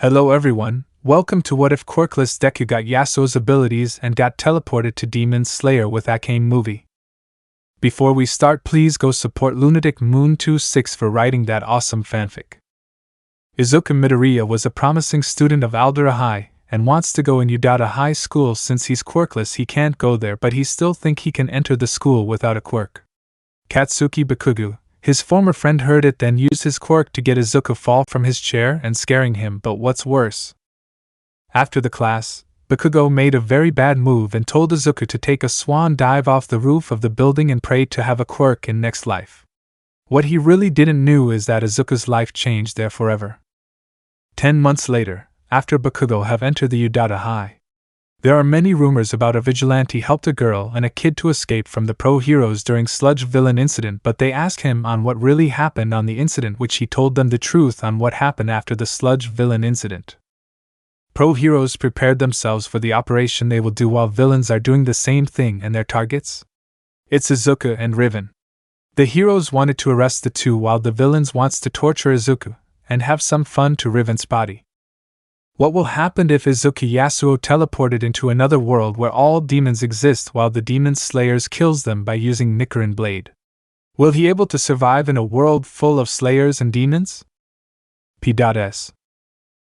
Hello everyone, welcome to What If Quirkless Deku got Yasuo's abilities and got teleported to Demon Slayer with Akame movie. Before we start, please go support Lunatic Moon 26 for writing that awesome fanfic. Izuku Midoriya was a promising student of Aldera High and wants to go in Udata High School. Since he's quirkless he can't go there, but he still thinks he can enter the school without a quirk. Katsuki Bakugo, his former friend, heard it, then used his quirk to get Izuku fall from his chair and scaring him. But what's worse, after the class, Bakugo made a very bad move and told Izuku to take a swan dive off the roof of the building and pray to have a quirk in next life. What he really didn't know is that Izuku's life changed there forever. 10 months later, after Bakugo have entered the Udata High, there are many rumors about a vigilante helped a girl and a kid to escape from the pro-heroes during Sludge Villain incident, but they ask him on what really happened on the incident, which he told them the truth on what happened after the Sludge Villain incident. Pro-heroes prepared themselves for the operation they will do, while villains are doing the same thing, and their targets? It's Izuku and Riven. The heroes wanted to arrest the two, while the villains wants to torture Izuku and have some fun to Riven's body. What will happen if Izuku Yasuo teleported into another world where all demons exist while the demon slayers kills them by using Nichiren Blade? Will he able to survive in a world full of slayers and demons? P.S.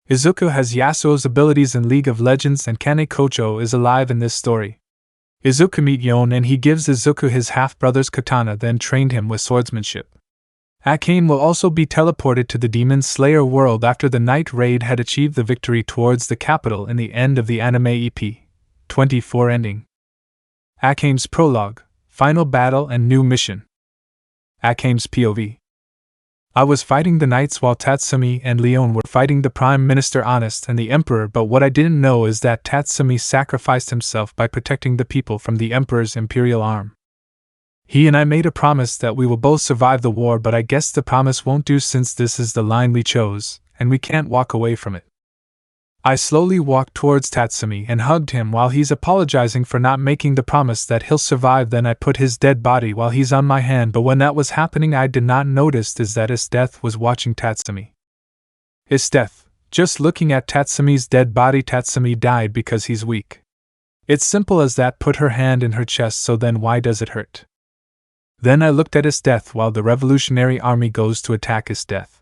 Izuku has Yasuo's abilities in League of Legends, and Kanae Kocho is alive in this story. Izuku meet Yone and he gives Izuku his half-brother's katana, then trained him with swordsmanship. Akame will also be teleported to the Demon Slayer world after the Night Raid had achieved the victory towards the capital in the end of the anime EP 24 ending. Akame's Prologue, Final Battle and New Mission. Akame's POV. I was fighting the knights while Tatsumi and Leon were fighting the Prime Minister Honest and the Emperor, but what I didn't know is that Tatsumi sacrificed himself by protecting the people from the Emperor's Imperial arm. He and I made a promise that we will both survive the war, but I guess the promise won't do since this is the line we chose, and we can't walk away from it. I slowly walked towards Tatsumi and hugged him while he's apologizing for not making the promise that he'll survive. Then I put his dead body while he's on my hand, but when that was happening I did not notice is that his death was watching Tatsumi. His death, just looking at Tatsumi's dead body. Tatsumi died because he's weak. It's simple as that. Put her hand in her chest, so then why does it hurt? Then I looked at his death while the Revolutionary Army goes to attack his death.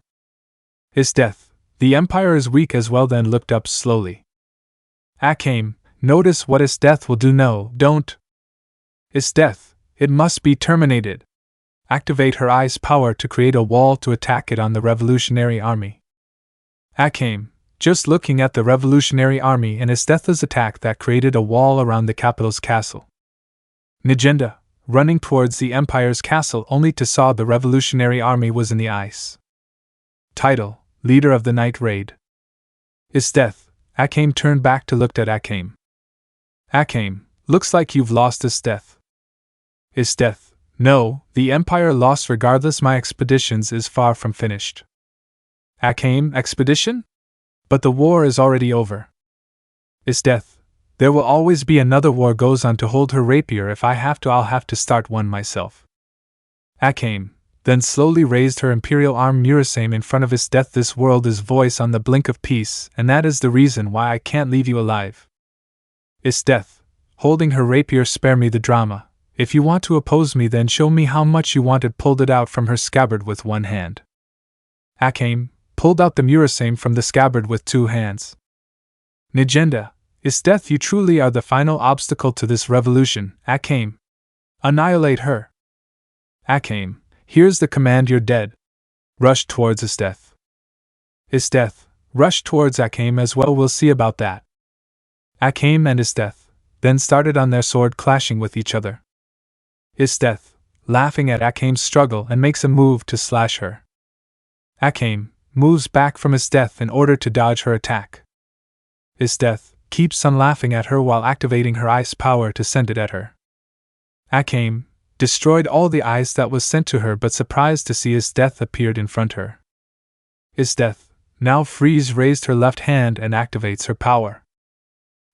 His death, the Empire is weak as well. Then looked up slowly. Akame, notice what his death will do. No, don't. His death, it must be terminated. Activate her eyes power to create a wall to attack it on the Revolutionary Army. Akame, just looking at the Revolutionary Army and his death's attack that created a wall around the capital's castle. Nagenda, running towards the Empire's castle only to saw the Revolutionary Army was in the ice. Title, Leader of the Night Raid. His death, Akame turned back to look at Akame. Akame, looks like you've lost his death. His death, no, the Empire lost regardless. My expeditions is far from finished. Akame, expedition? But the war is already over. His death, there will always be another war. Goes on to hold her rapier. If I have to, I'll have to start one myself. Akame then slowly raised her imperial arm Murasame in front of his death. This world is voice on the blink of peace, and that is the reason why I can't leave you alive. His death, holding her rapier. Spare me the drama. If you want to oppose me, then show me how much you want it. Pulled it out from her scabbard with one hand. Akame pulled out the Murasame from the scabbard with two hands. Nagenda, his death, you truly are the final obstacle to this revolution. Akame, annihilate her. Akame, here's the command. You're dead. Rush towards his death. His death, rush towards Akame as well. We'll see about that. Akame and his death then started on their sword clashing with each other. His death, laughing at Akame's struggle and makes a move to slash her. Akame moves back from his death in order to dodge her attack. His death keeps on laughing at her while activating her ice power to send it at her. Akame destroyed all the ice that was sent to her, but surprised to see his death appeared in front her. His death now freeze raised her left hand and activates her power.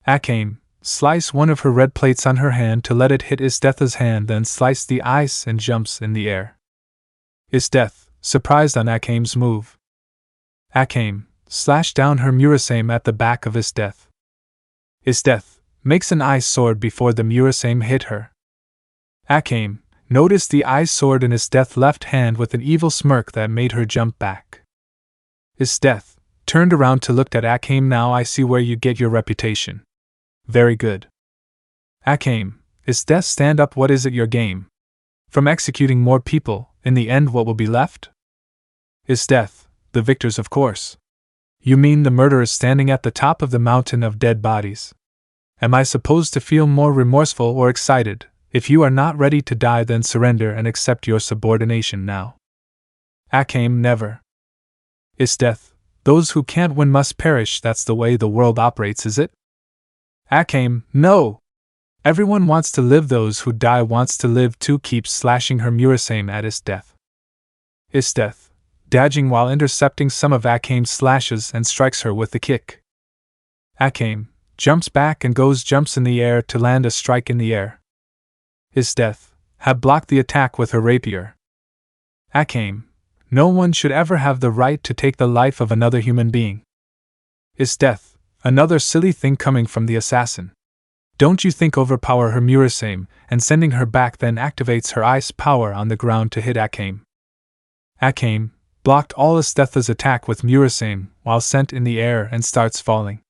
Akame slice one of her red plates on her hand to let it hit his death's hand, then slice the ice and jumps in the air. His death surprised on Akame's move. Akame slashed down her Murasame at the back of his death. His death makes an ice sword before the Murasame hit her. Akame noticed the ice sword in his death left hand with an evil smirk that made her jump back. His death turned around to look at Akame. Now I see where you get your reputation. Very good. Akame, his death stand up. What is it your game? From executing more people, in the end what will be left? His death, the victors of course. You mean the murderers standing at the top of the mountain of dead bodies? Am I supposed to feel more remorseful or excited? If you are not ready to die, then surrender and accept your subordination now. Akame, never. His death, those who can't win must perish. That's the way the world operates, is it? Akame, no! Everyone wants to live. Those who die wants to live too. Keeps slashing her Murasame at his death. His death, dodging while intercepting some of Akame's slashes and strikes her with a kick. Akame jumps back and jumps in the air to land a strike in the air. His death had blocked the attack with her rapier. Akame, no one should ever have the right to take the life of another human being. His death, another silly thing coming from the assassin. Don't you think overpower her Murasame, and sending her back then activates her ice power on the ground to hit Akame. Akame blocked all Isthetha's attack with Murasame while sent in the air and starts falling.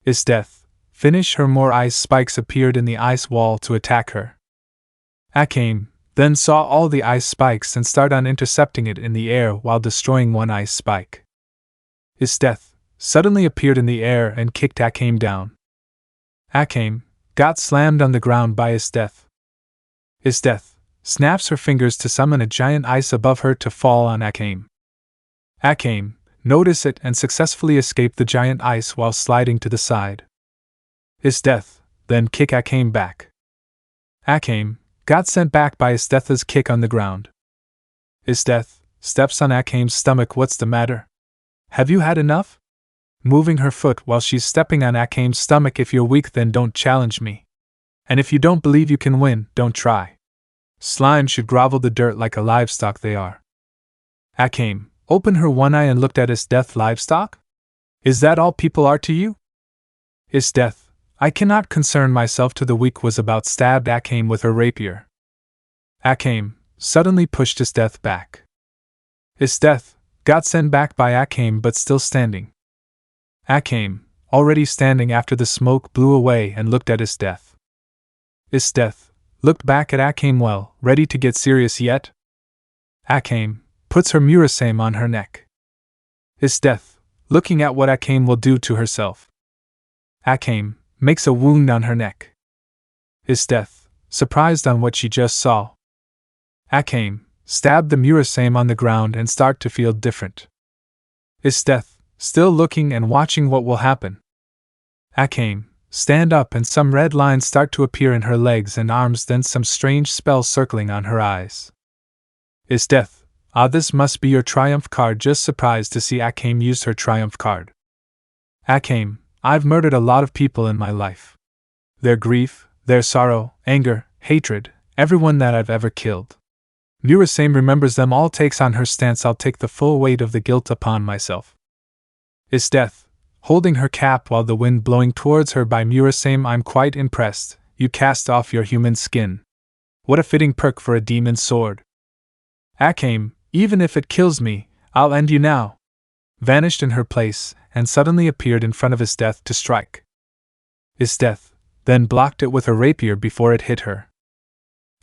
His death finish her. More ice spikes appeared in the ice wall to attack her. Akame then saw all the ice spikes and started on intercepting it in the air while destroying one ice spike. His death suddenly appeared in the air and kicked Akame down. Akame got slammed on the ground by his death. His death snaps her fingers to summon a giant ice above her to fall on Akame. Akame noticed it and successfully escaped the giant ice while sliding to the side. His death then kicked Akame back. Akame got sent back by Isthetha's kick on the ground. His death steps on Akame's stomach. What's the matter? Have you had enough? Moving her foot while she's stepping on Akame's stomach. If you're weak, then don't challenge me. And if you don't believe you can win, don't try. Slime should grovel the dirt like a livestock they are. Akame opened her one eye and looked at his death. Livestock? Is that all people are to you? His death, I cannot concern myself to the weak, was about stabbed Akame with her rapier. Akame suddenly pushed his death back. His death got sent back by Akame but still standing. Akame, already standing after the smoke blew away, and looked at his death. His death looked back at Akame. Well, ready to get serious yet? Akame puts her Murasame on her neck. His death, looking at what Akame will do to herself. Akame makes a wound on her neck. His death, surprised on what she just saw. Akame stabbed the Murasame on the ground and start to feel different. His death, still looking and watching what will happen. Akame stand up and some red lines start to appear in her legs and arms, then some strange spells circling on her eyes. His death, this must be your triumph card. Just surprised to see Akame use her triumph card. Akame, I've murdered a lot of people in my life. Their grief, their sorrow, anger, hatred, everyone that I've ever killed. Murasame remembers them all, takes on her stance. I'll take the full weight of the guilt upon myself. His death, holding her cap while the wind blowing towards her by Murasame. I'm quite impressed. You cast off your human skin. What a fitting perk for a demon's sword. Akame, even if it kills me, I'll end you now. Vanished in her place, and suddenly appeared in front of his death to strike. His death then blocked it with her rapier before it hit her.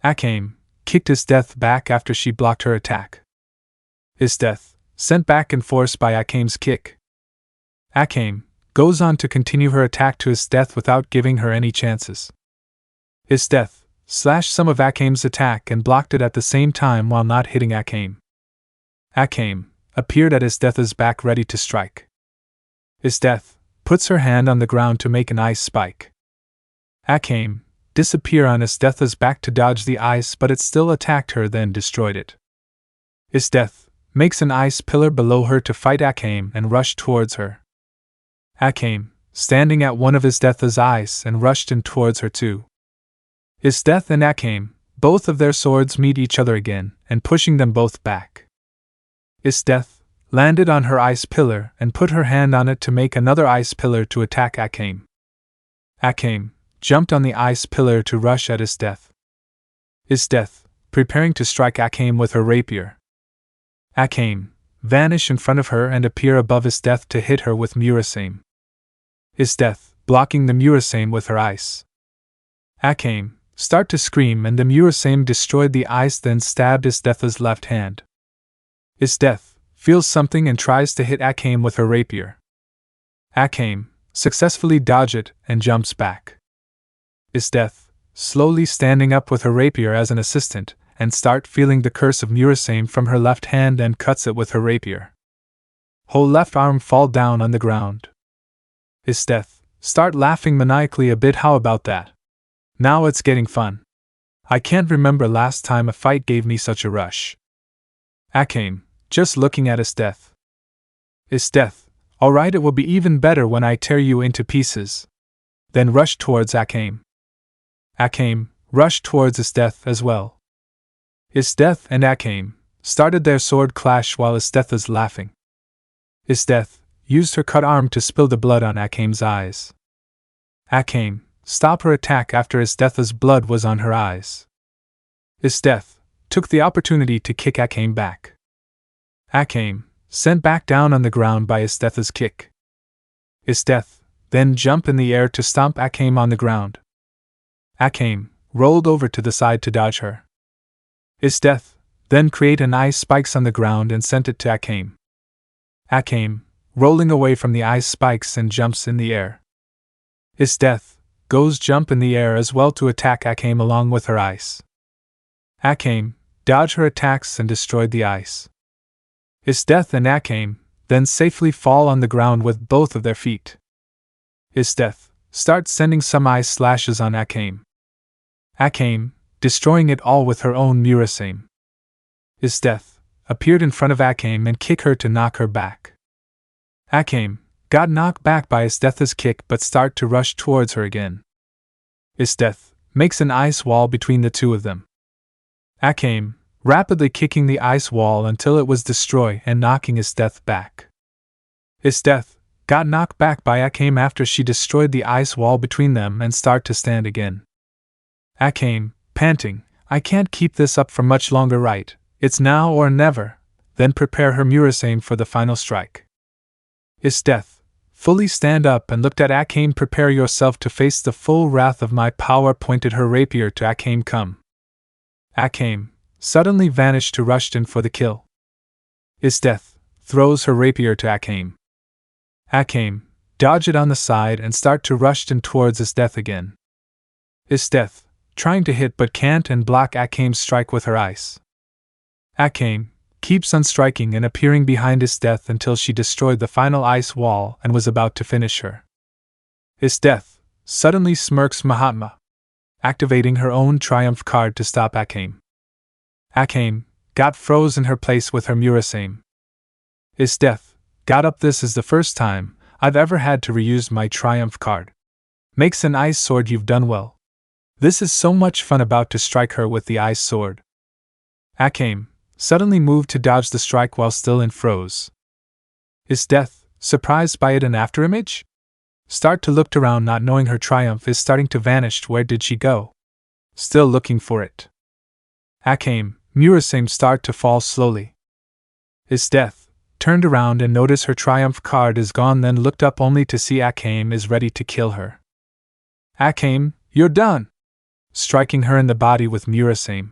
Akame kicked his death back after she blocked her attack. His death sent back in force by Akame's kick. Akame goes on to continue her attack to his death without giving her any chances. His death slashed some of Akame's attack and blocked it at the same time while not hitting Akame. Akame appeared at his death's back ready to strike. His death puts her hand on the ground to make an ice spike. Akame disappear on his death's back to dodge the ice, but it still attacked her, then destroyed it. His death makes an ice pillar below her to fight Akame and rush towards her. Akame, standing at one of his death's eyes, and rushed in towards her too. His death and Akame, both of their swords meet each other again, and pushing them both back. His death landed on her ice pillar and put her hand on it to make another ice pillar to attack Akame. Akame jumped on the ice pillar to rush at his death. His death, preparing to strike Akame with her rapier. Akame vanish in front of her and appear above his death to hit her with Murasame. His death, blocking the Murasame with her ice. Akame start to scream and the Murasame destroyed the ice, then stabbed his death's left hand. His death feels something and tries to hit Akame with her rapier. Akame successfully dodges it and jumps back. His death, slowly standing up with her rapier as an assistant, and start feeling the curse of Murasame from her left hand and cuts it with her rapier. Whole left arm fall down on the ground. His death start laughing maniacally a bit. How about that? Now it's getting fun. I can't remember last time a fight gave me such a rush. Akame, just looking at his death. His death, alright, it will be even better when I tear you into pieces. Then rush towards Akame. Akame rushed towards his death as well. His death and Akame started their sword clash while his death is laughing. His death used her cut arm to spill the blood on Akame's eyes. Akame stopped her attack after his death's blood was on her eyes. His death took the opportunity to kick Akame back. Akame sent back down on the ground by his death's kick. His death then jumped in the air to stomp Akame on the ground. Akame rolled over to the side to dodge her. His death then created an ice spikes on the ground and sent it to Akame. Akame rolling away from the ice spikes and jumps in the air. His death goes jump in the air as well to attack Akame along with her ice. Akame dodged her attacks and destroyed the ice. His death and Akame then safely fall on the ground with both of their feet. His death starts sending some ice slashes on Akame. Akame destroying it all with her own Murasame. His death appeared in front of Akame and kicked her to knock her back. Akame got knocked back by his death's kick but start to rush towards her again. His death makes an ice wall between the two of them. Akame rapidly kicking the ice wall until it was destroyed and knocking his death back. His death got knocked back by Akame after she destroyed the ice wall between them and start to stand again. Akame panting, I can't keep this up for much longer, right? It's now or never. Then prepare her Murasame for the final strike. His death fully stand up and looked at Akame. Prepare yourself to face the full wrath of my power. Pointed her rapier to Akame. Come. Akame suddenly vanished to rushed in for the kill. His death throws her rapier to Akame. Akame dodge it on the side and start to rush in towards his death again. His death trying to hit but can't and block Akame's strike with her ice. Akame keeps on striking and appearing behind his death until she destroyed the final ice wall and was about to finish her. His death suddenly smirks Mahatma, activating her own triumph card to stop Akame. Akame got froze in her place with her Murasame. His death got up. This is the first time I've ever had to reuse my triumph card. Makes an ice sword. You've done well. This is so much fun. About to strike her with the ice sword. Akame suddenly moved to dodge the strike while still in froze. His death, surprised by it, an afterimage? Start to look around, not knowing her triumph is starting to vanish. Where did she go? Still looking for it. Akame, Murasame start to fall slowly. His death turned around and noticed her triumph card is gone, then looked up only to see Akame is ready to kill her. Akame, you're done! Striking her in the body with Murasame.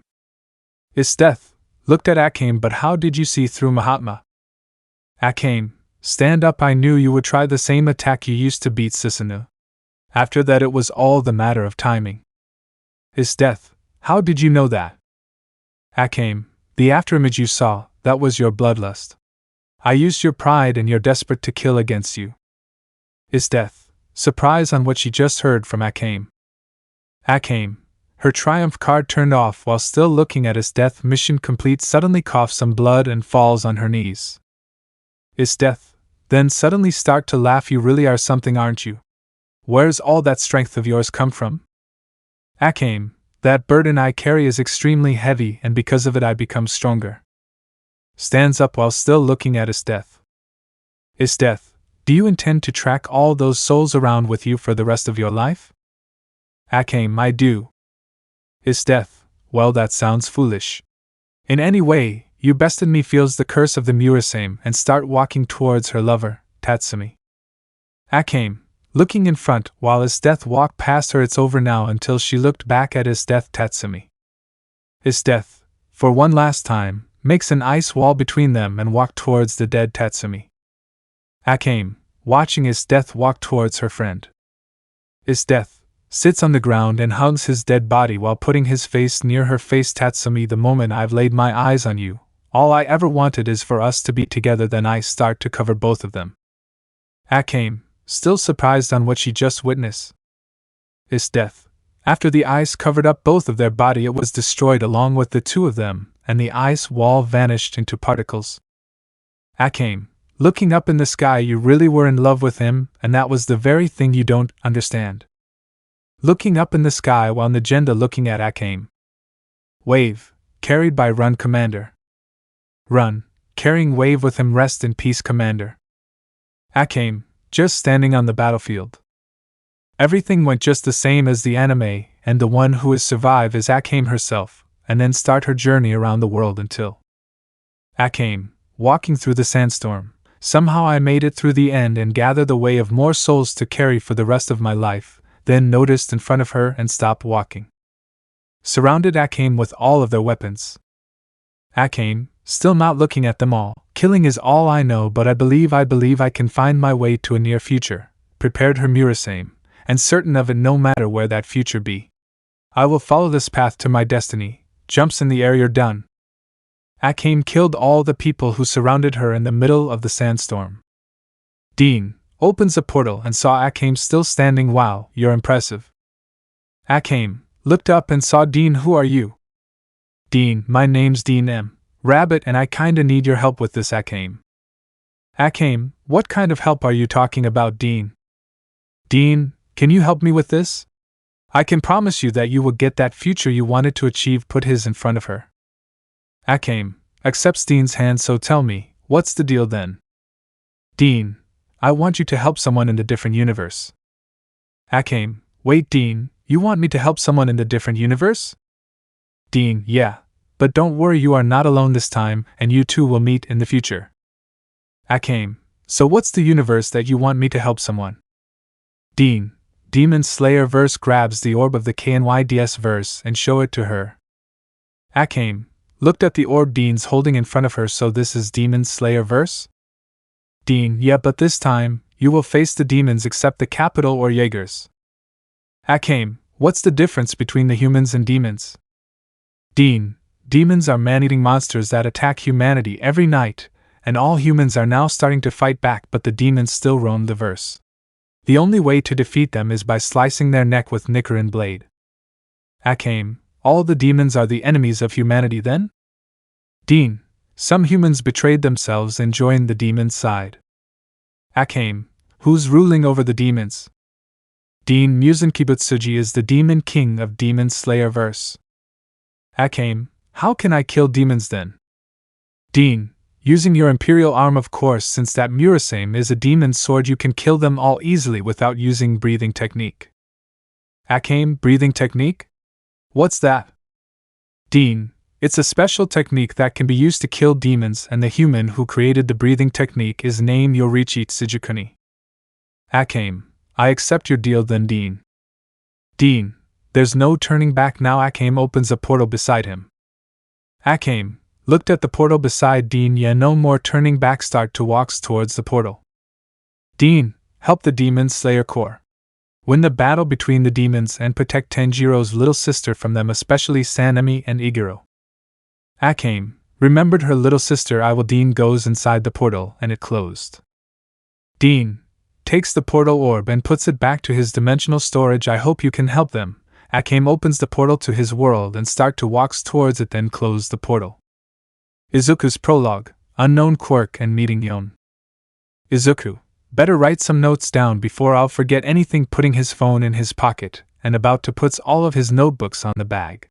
His death looked at Akame, but how did you see through Mahatma? Akame, stand up. I knew you would try the same attack you used to beat Susanoo. After that it was all the matter of timing. His death, how did you know that? Akame, the afterimage you saw, that was your bloodlust. I used your pride and your desperate to kill against you. His death, surprise on what she just heard from Akame. Akame, her triumph card turned off while still looking at his death. Mission complete. Suddenly coughs some blood and falls on her knees. His death, then suddenly start to laugh. You really are something, aren't you? Where's all that strength of yours come from? Akame, that burden I carry is extremely heavy and because of it I become stronger. Stands up while still looking at his death. His death, do you intend to track all those souls around with you for the rest of your life? Akame, I do. His death, well, that sounds foolish. In any way, you bested me, feels the curse of the Murasame and start walking towards her lover, Tatsumi. Akame, looking in front while his death walked past her. It's over now until she looked back at his death, Tatsumi. His death, for one last time, makes an ice wall between them and walked towards the dead Tatsumi. Akame, watching his death walk towards her friend. His death sits on the ground and hugs his dead body while putting his face near her face. Tatsumi, the moment I've laid my eyes on you, all I ever wanted is for us to be together. Then I start to cover both of them. Akame, still surprised on what she just witnessed. His death. After the ice covered up both of their body, it was destroyed along with the two of them, and the ice wall vanished into particles. Akame, looking up in the sky, you really were in love with him, and that was the very thing you don't understand. Looking up in the sky while Najenda looking at Akame. Wave, carried by Run Commander. Run, carrying Wave with him. Rest in peace, Commander. Akame, just standing on the battlefield. Everything went just the same as the anime, and the one who is survive is Akame herself, and then start her journey around the world until Akame, walking through the sandstorm. Somehow I made it through the end and gathered the way of more souls to carry for the rest of my life, then noticed in front of her and stopped walking. Surrounded Akame with all of their weapons. Akame, still not looking at them all. Killing is all I know, but I believe I can find my way to a near future. Prepared her Murasame, and certain of it no matter where that future be. I will follow this path to my destiny. Jumps in the air, you're done. Akame killed all the people who surrounded her in the middle of the sandstorm. Dean opens a portal and saw Akame still standing. Wow, you're impressive. Akame looked up and saw Dean. Who are you? Dean, my name's Dean M. Rabbit, and I kinda need your help with this, Akame. Akame, what kind of help are you talking about, Dean? Dean, can you help me with this? I can promise you that you will get that future you wanted to achieve. Put his in front of her. Akame accepts Dean's hand. So tell me, what's the deal then? Dean, I want you to help someone in the different universe. Akame, wait, Dean, you want me to help someone in the different universe? Dean, yeah. But don't worry, you are not alone this time, and you two will meet in the future. Akame, so what's the universe that you want me to help someone? Dean, Demon Slayer verse. Grabs the orb of the KNYDS verse and show it to her. Akame looked at the orb Dean's holding in front of her. So this is Demon Slayer verse? Dean, yeah, but this time, you will face the demons except the capital or Jaegers. Akame, what's the difference between the humans and demons? Dean, demons are man-eating monsters that attack humanity every night, and all humans are now starting to fight back, but the demons still roam the verse. The only way to defeat them is by slicing their neck with Nichiren blade. Akame, all the demons are the enemies of humanity then? Dean, some humans betrayed themselves and joined the demons' side. Akame, who's ruling over the demons? Dean, Muzan Kibutsuji is the demon king of Demon Slayer verse. Akame, how can I kill demons then? Dean, using your imperial arm, of course. Since that Murasame is a demon sword, you can kill them all easily without using breathing technique. Akame, breathing technique? What's that? Dean, it's a special technique that can be used to kill demons, and the human who created the breathing technique is named Yorichi Tsujikuni. Akame, I accept your deal then, Dean. Dean, there's no turning back now. Akame opens a portal beside him. Akame looked at the portal beside Dean. Yeah, no more turning back. Start to walk towards the portal. Dean, help the Demon Slayer Corps. Win the battle between the demons and protect Tanjiro's little sister from them, especially Sanemi and Iguro. Akame remembered her little sister. I will. Dean goes inside the portal and it closed. Dean takes the portal orb and puts it back to his dimensional storage. I hope you can help them. Akame opens the portal to his world and start to walk towards it, then close the portal. Izuku's prologue, Unknown Quirk and meeting Yone. Izuku, better write some notes down before I'll forget anything. Putting his phone in his pocket and about to puts all of his notebooks on the bag.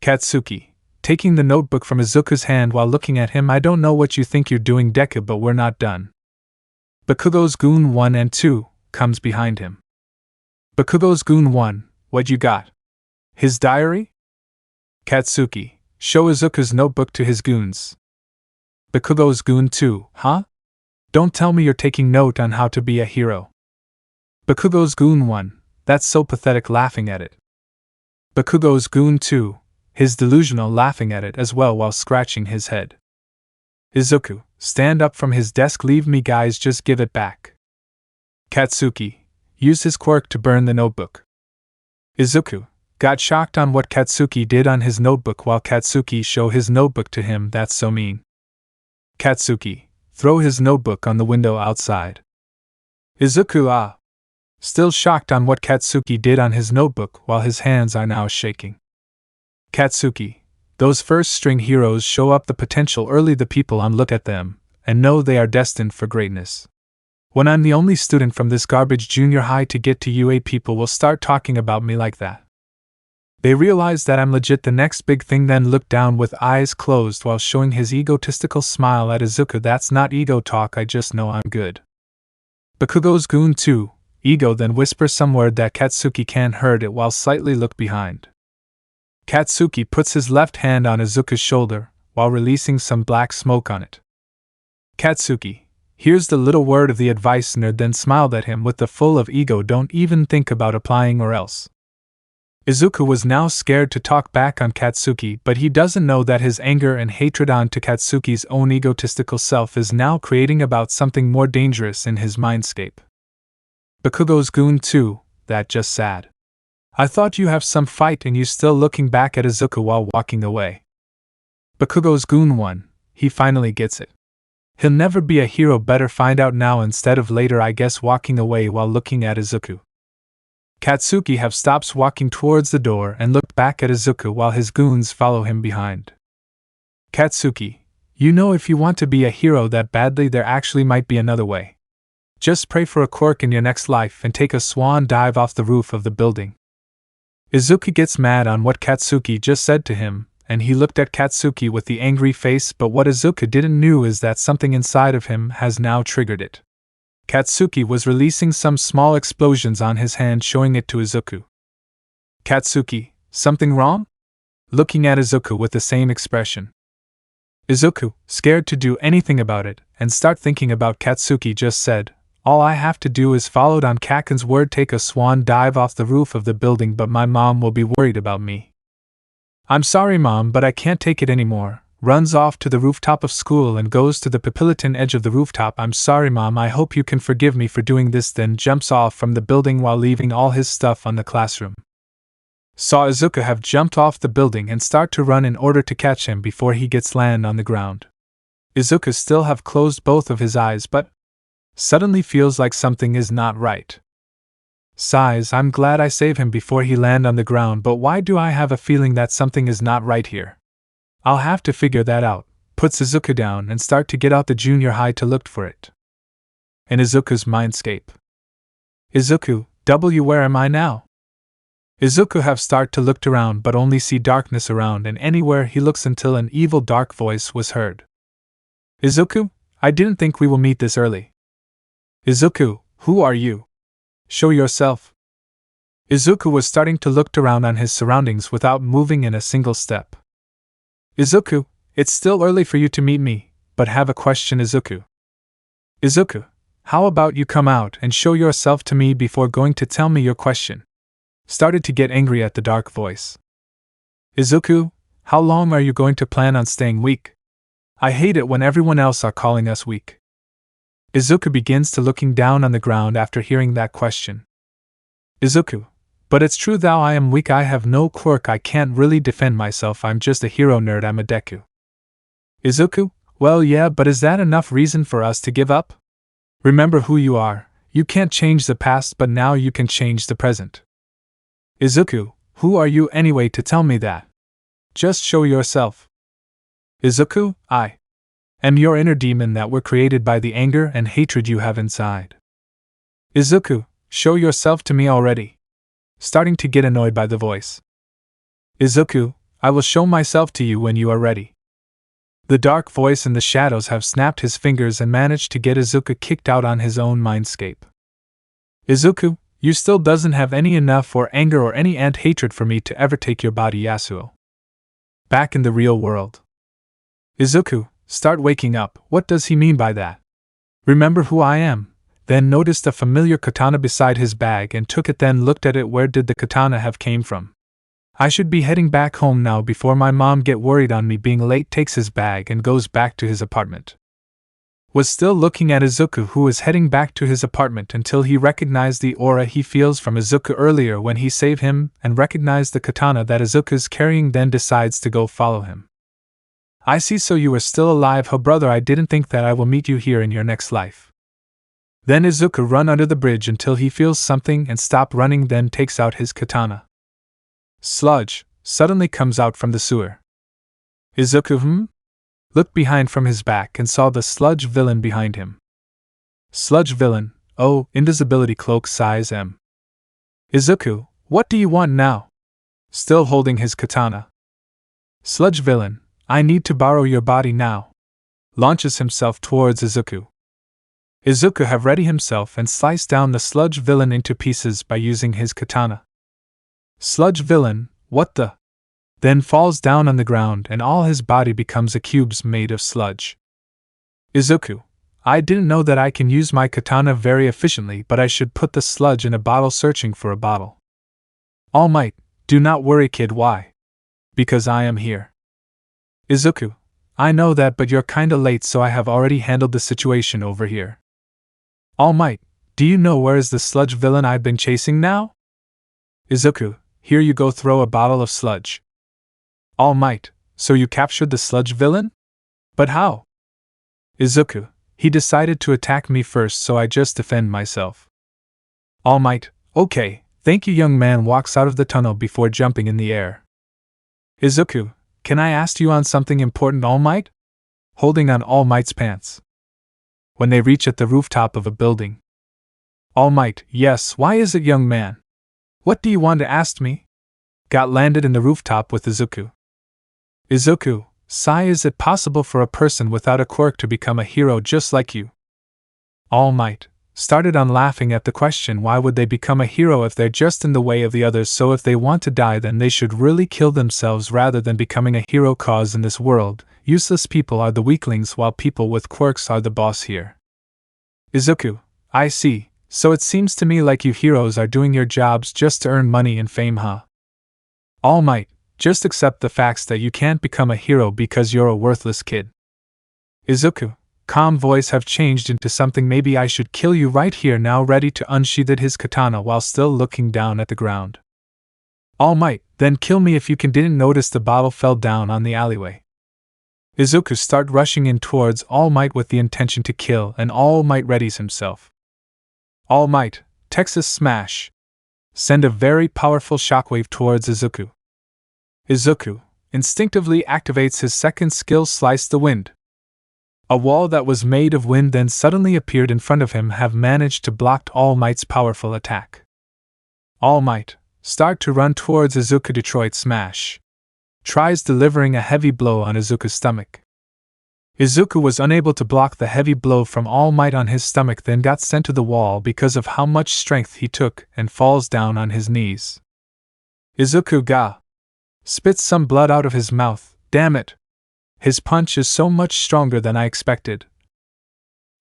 Katsuki taking the notebook from Izuku's hand while looking at him. I don't know what you think you're doing, Deku, but we're not done. Bakugo's Goon 1 and 2 comes behind him. Bakugo's Goon 1, what you got? His diary? Katsuki, show Izuku's notebook to his goons. Bakugo's Goon 2, huh? Don't tell me you're taking note on how to be a hero. Bakugo's Goon 1, that's so pathetic, laughing at it. Bakugo's Goon 2, his delusional, laughing at it as well while scratching his head. Izuku, stand up from his desk. Leave me, guys, just give it back. Katsuki, use his quirk to burn the notebook. Izuku got shocked on what Katsuki did on his notebook while Katsuki show his notebook to him. That's so mean. Katsuki, throw his notebook on the window outside. Izuku, still shocked on what Katsuki did on his notebook while his hands are now shaking. Katsuki, those first string heroes show up the potential early. The people on look at them and know they are destined for greatness. When I'm the only student from this garbage junior high to get to UA, people will start talking about me like that. They realize that I'm legit the next big thing, then look down with eyes closed while showing his egotistical smile at Izuku. That's not ego talk, I just know I'm good. Bakugo's Goon 2, ego, then whispers some word that Katsuki can't heard it while slightly look behind. Katsuki puts his left hand on Izuku's shoulder while releasing some black smoke on it. Katsuki, here's the little word of the advice, nerd, then smiled at him with the full of ego. Don't even think about applying or else. Izuku was now scared to talk back on Katsuki, but he doesn't know that his anger and hatred onto Katsuki's own egotistical self is now creating about something more dangerous in his mindscape. Bakugo's Goon 2, that just sad. I thought you have some fight and you still looking back at Izuku while walking away. Bakugo's Goon 1, he finally gets it. He'll never be a hero, better find out now instead of later, I guess, walking away while looking at Izuku. Katsuki have stops walking towards the door and looked back at Izuku while his goons follow him behind. Katsuki, you know, if you want to be a hero that badly, there actually might be another way. Just pray for a quirk in your next life and take a swan dive off the roof of the building. Izuku gets mad on what Katsuki just said to him, and he looked at Katsuki with the angry face, but what Izuku didn't know is that something inside of him has now triggered it. Katsuki was releasing some small explosions on his hand, showing it to Izuku. Katsuki, something wrong? Looking at Izuku with the same expression. Izuku, scared to do anything about it, and start thinking about Katsuki just said, all I have to do is follow on Kaken's word, take a swan dive off the roof of the building, but my mom will be worried about me. I'm sorry, Mom, but I can't take it anymore. Runs off to the rooftop of school and goes to the Papilliton edge of the rooftop. I'm sorry, Mom, I hope you can forgive me for doing this, then jumps off from the building while leaving all his stuff on the classroom. Saw Izuku have jumped off the building and start to run in order to catch him before he gets land on the ground. Izuku still have closed both of his eyes, but suddenly feels like something is not right. Sighs, I'm glad I save him before he land on the ground, but why do I have a feeling that something is not right here? I'll have to figure that out. Puts Izuku down and start to get out the junior high to look for it. In Izuku's mindscape. Izuku, where am I now? Izuku have start to looked around but only see darkness around and anywhere he looks until an evil dark voice was heard. Izuku, I didn't think we will meet this early. Izuku, who are you? Show yourself. Izuku was starting to look around on his surroundings without moving in a single step. Izuku, it's still early for you to meet me, but have a question, Izuku. Izuku, how about you come out and show yourself to me before going to tell me your question? Started to get angry at the dark voice. Izuku, how long are you going to plan on staying weak? I hate it when everyone else are calling us weak. Izuku begins to looking down on the ground after hearing that question. Izuku, but it's true thou I am weak, I have no quirk, I can't really defend myself, I'm just a hero nerd, I'm a Deku. Izuku, well yeah, but is that enough reason for us to give up? Remember who you are, you can't change the past but now you can change the present. Izuku, who are you anyway to tell me that? Just show yourself. Izuku, I am your inner demon that were created by the anger and hatred you have inside. Izuku, show yourself to me already. Starting to get annoyed by the voice. Izuku, I will show myself to you when you are ready. The dark voice in the shadows have snapped his fingers and managed to get Izuku kicked out on his own mindscape. Izuku, you still doesn't have any enough or anger or any hatred for me to ever take your body, Yasuo. Back in the real world. Izuku, start waking up, what does he mean by that? Remember who I am. Then noticed a familiar katana beside his bag and took it, then looked at it. Where did the katana have came from? I should be heading back home now before my mom get worried on me being late. Takes his bag and goes back to his apartment. Was still looking at Izuku, who was heading back to his apartment, until he recognized the aura he feels from Izuku earlier when he saved him and recognized the katana that Izuku's carrying, then decides to go follow him. I see, so you are still alive, huh brother? I didn't think that I will meet you here in your next life. Then Izuku run under the bridge until he feels something and stop running, then takes out his katana. Sludge suddenly comes out from the sewer. Izuku, looked behind from his back and saw the sludge villain behind him. Sludge villain, oh, invisibility cloak size M. Izuku, what do you want now? Still holding his katana. Sludge villain, I need to borrow your body now. Launches himself towards Izuku. Izuku have ready himself and slice down the sludge villain into pieces by using his katana. Sludge villain, what the? Then falls down on the ground and all his body becomes a cubes made of sludge. Izuku, I didn't know that I can use my katana very efficiently, but I should put the sludge in a bottle. Searching for a bottle. Almight, do not worry kid, why? Because I am here. Izuku, I know that, but you're kinda late, so I have already handled the situation over here. Almight, do you know where is the sludge villain I've been chasing now? Izuku, here you go, throw a bottle of sludge. Almight, so you captured the sludge villain? But how? Izuku, he decided to attack me first, so I just defend myself. Almight, okay, thank you. Young man walks out of the tunnel before jumping in the air. Izuku, can I ask you on something important, Almight? Holding on Almight's pants. When they reach at the rooftop of a building. Almight, yes, why is it, young man? What do you want to ask me? Got landed in the rooftop with Izuku. Izuku, sigh, is it possible for a person without a quirk to become a hero just like you? Almight started on laughing at the question. Why would they become a hero if they're just in the way of the others? So if they want to die, then they should really kill themselves rather than becoming a hero, cause in this world, useless people are the weaklings while people with quirks are the boss here. Izuku, I see, so it seems to me like you heroes are doing your jobs just to earn money and fame, huh? Almight, just accept the facts that you can't become a hero because you're a worthless kid. Izuku, calm voice have changed into something. Maybe I should kill you right here now, ready to unsheathe his katana while still looking down at the ground. Almight, then kill me if you can. Didn't notice the bottle fell down on the alleyway. Izuku start rushing in towards Almight with the intention to kill, and Almight readies himself. Almight, Texas Smash. Send a very powerful shockwave towards Izuku. Izuku instinctively activates his second skill, Slice the Wind. A wall that was made of wind then suddenly appeared in front of him, have managed to block Almight's powerful attack. Almight start to run towards Izuku. Detroit Smash. Tries delivering a heavy blow on Izuku's stomach. Izuku was unable to block the heavy blow from Almight on his stomach, then got sent to the wall because of how much strength he took and falls down on his knees. Izuku spits some blood out of his mouth. Damn it! His punch is so much stronger than I expected.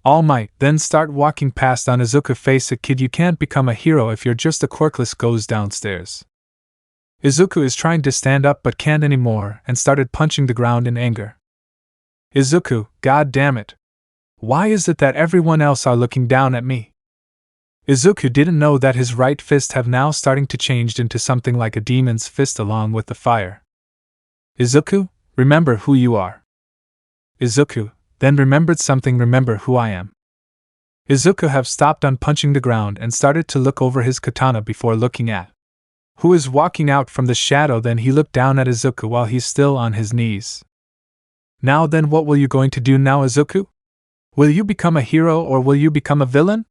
Almight then start walking past on Izuku. Face it, kid, you can't become a hero if you're just a quirkless. Goes downstairs. Izuku is trying to stand up but can't anymore and started punching the ground in anger. Izuku, god damn it. Why is it that everyone else are looking down at me? Izuku didn't know that his right fist have now starting to change into something like a demon's fist along with the fire. Izuku, remember who you are. Izuku then remembered something. Remember who I am. Izuku have stopped on punching the ground and started to look over his katana before looking at who is walking out from the shadow. Then he looked down at Izuku while he's still on his knees. Now then, what will you going to do now, Izuku? Will you become a hero or will you become a villain?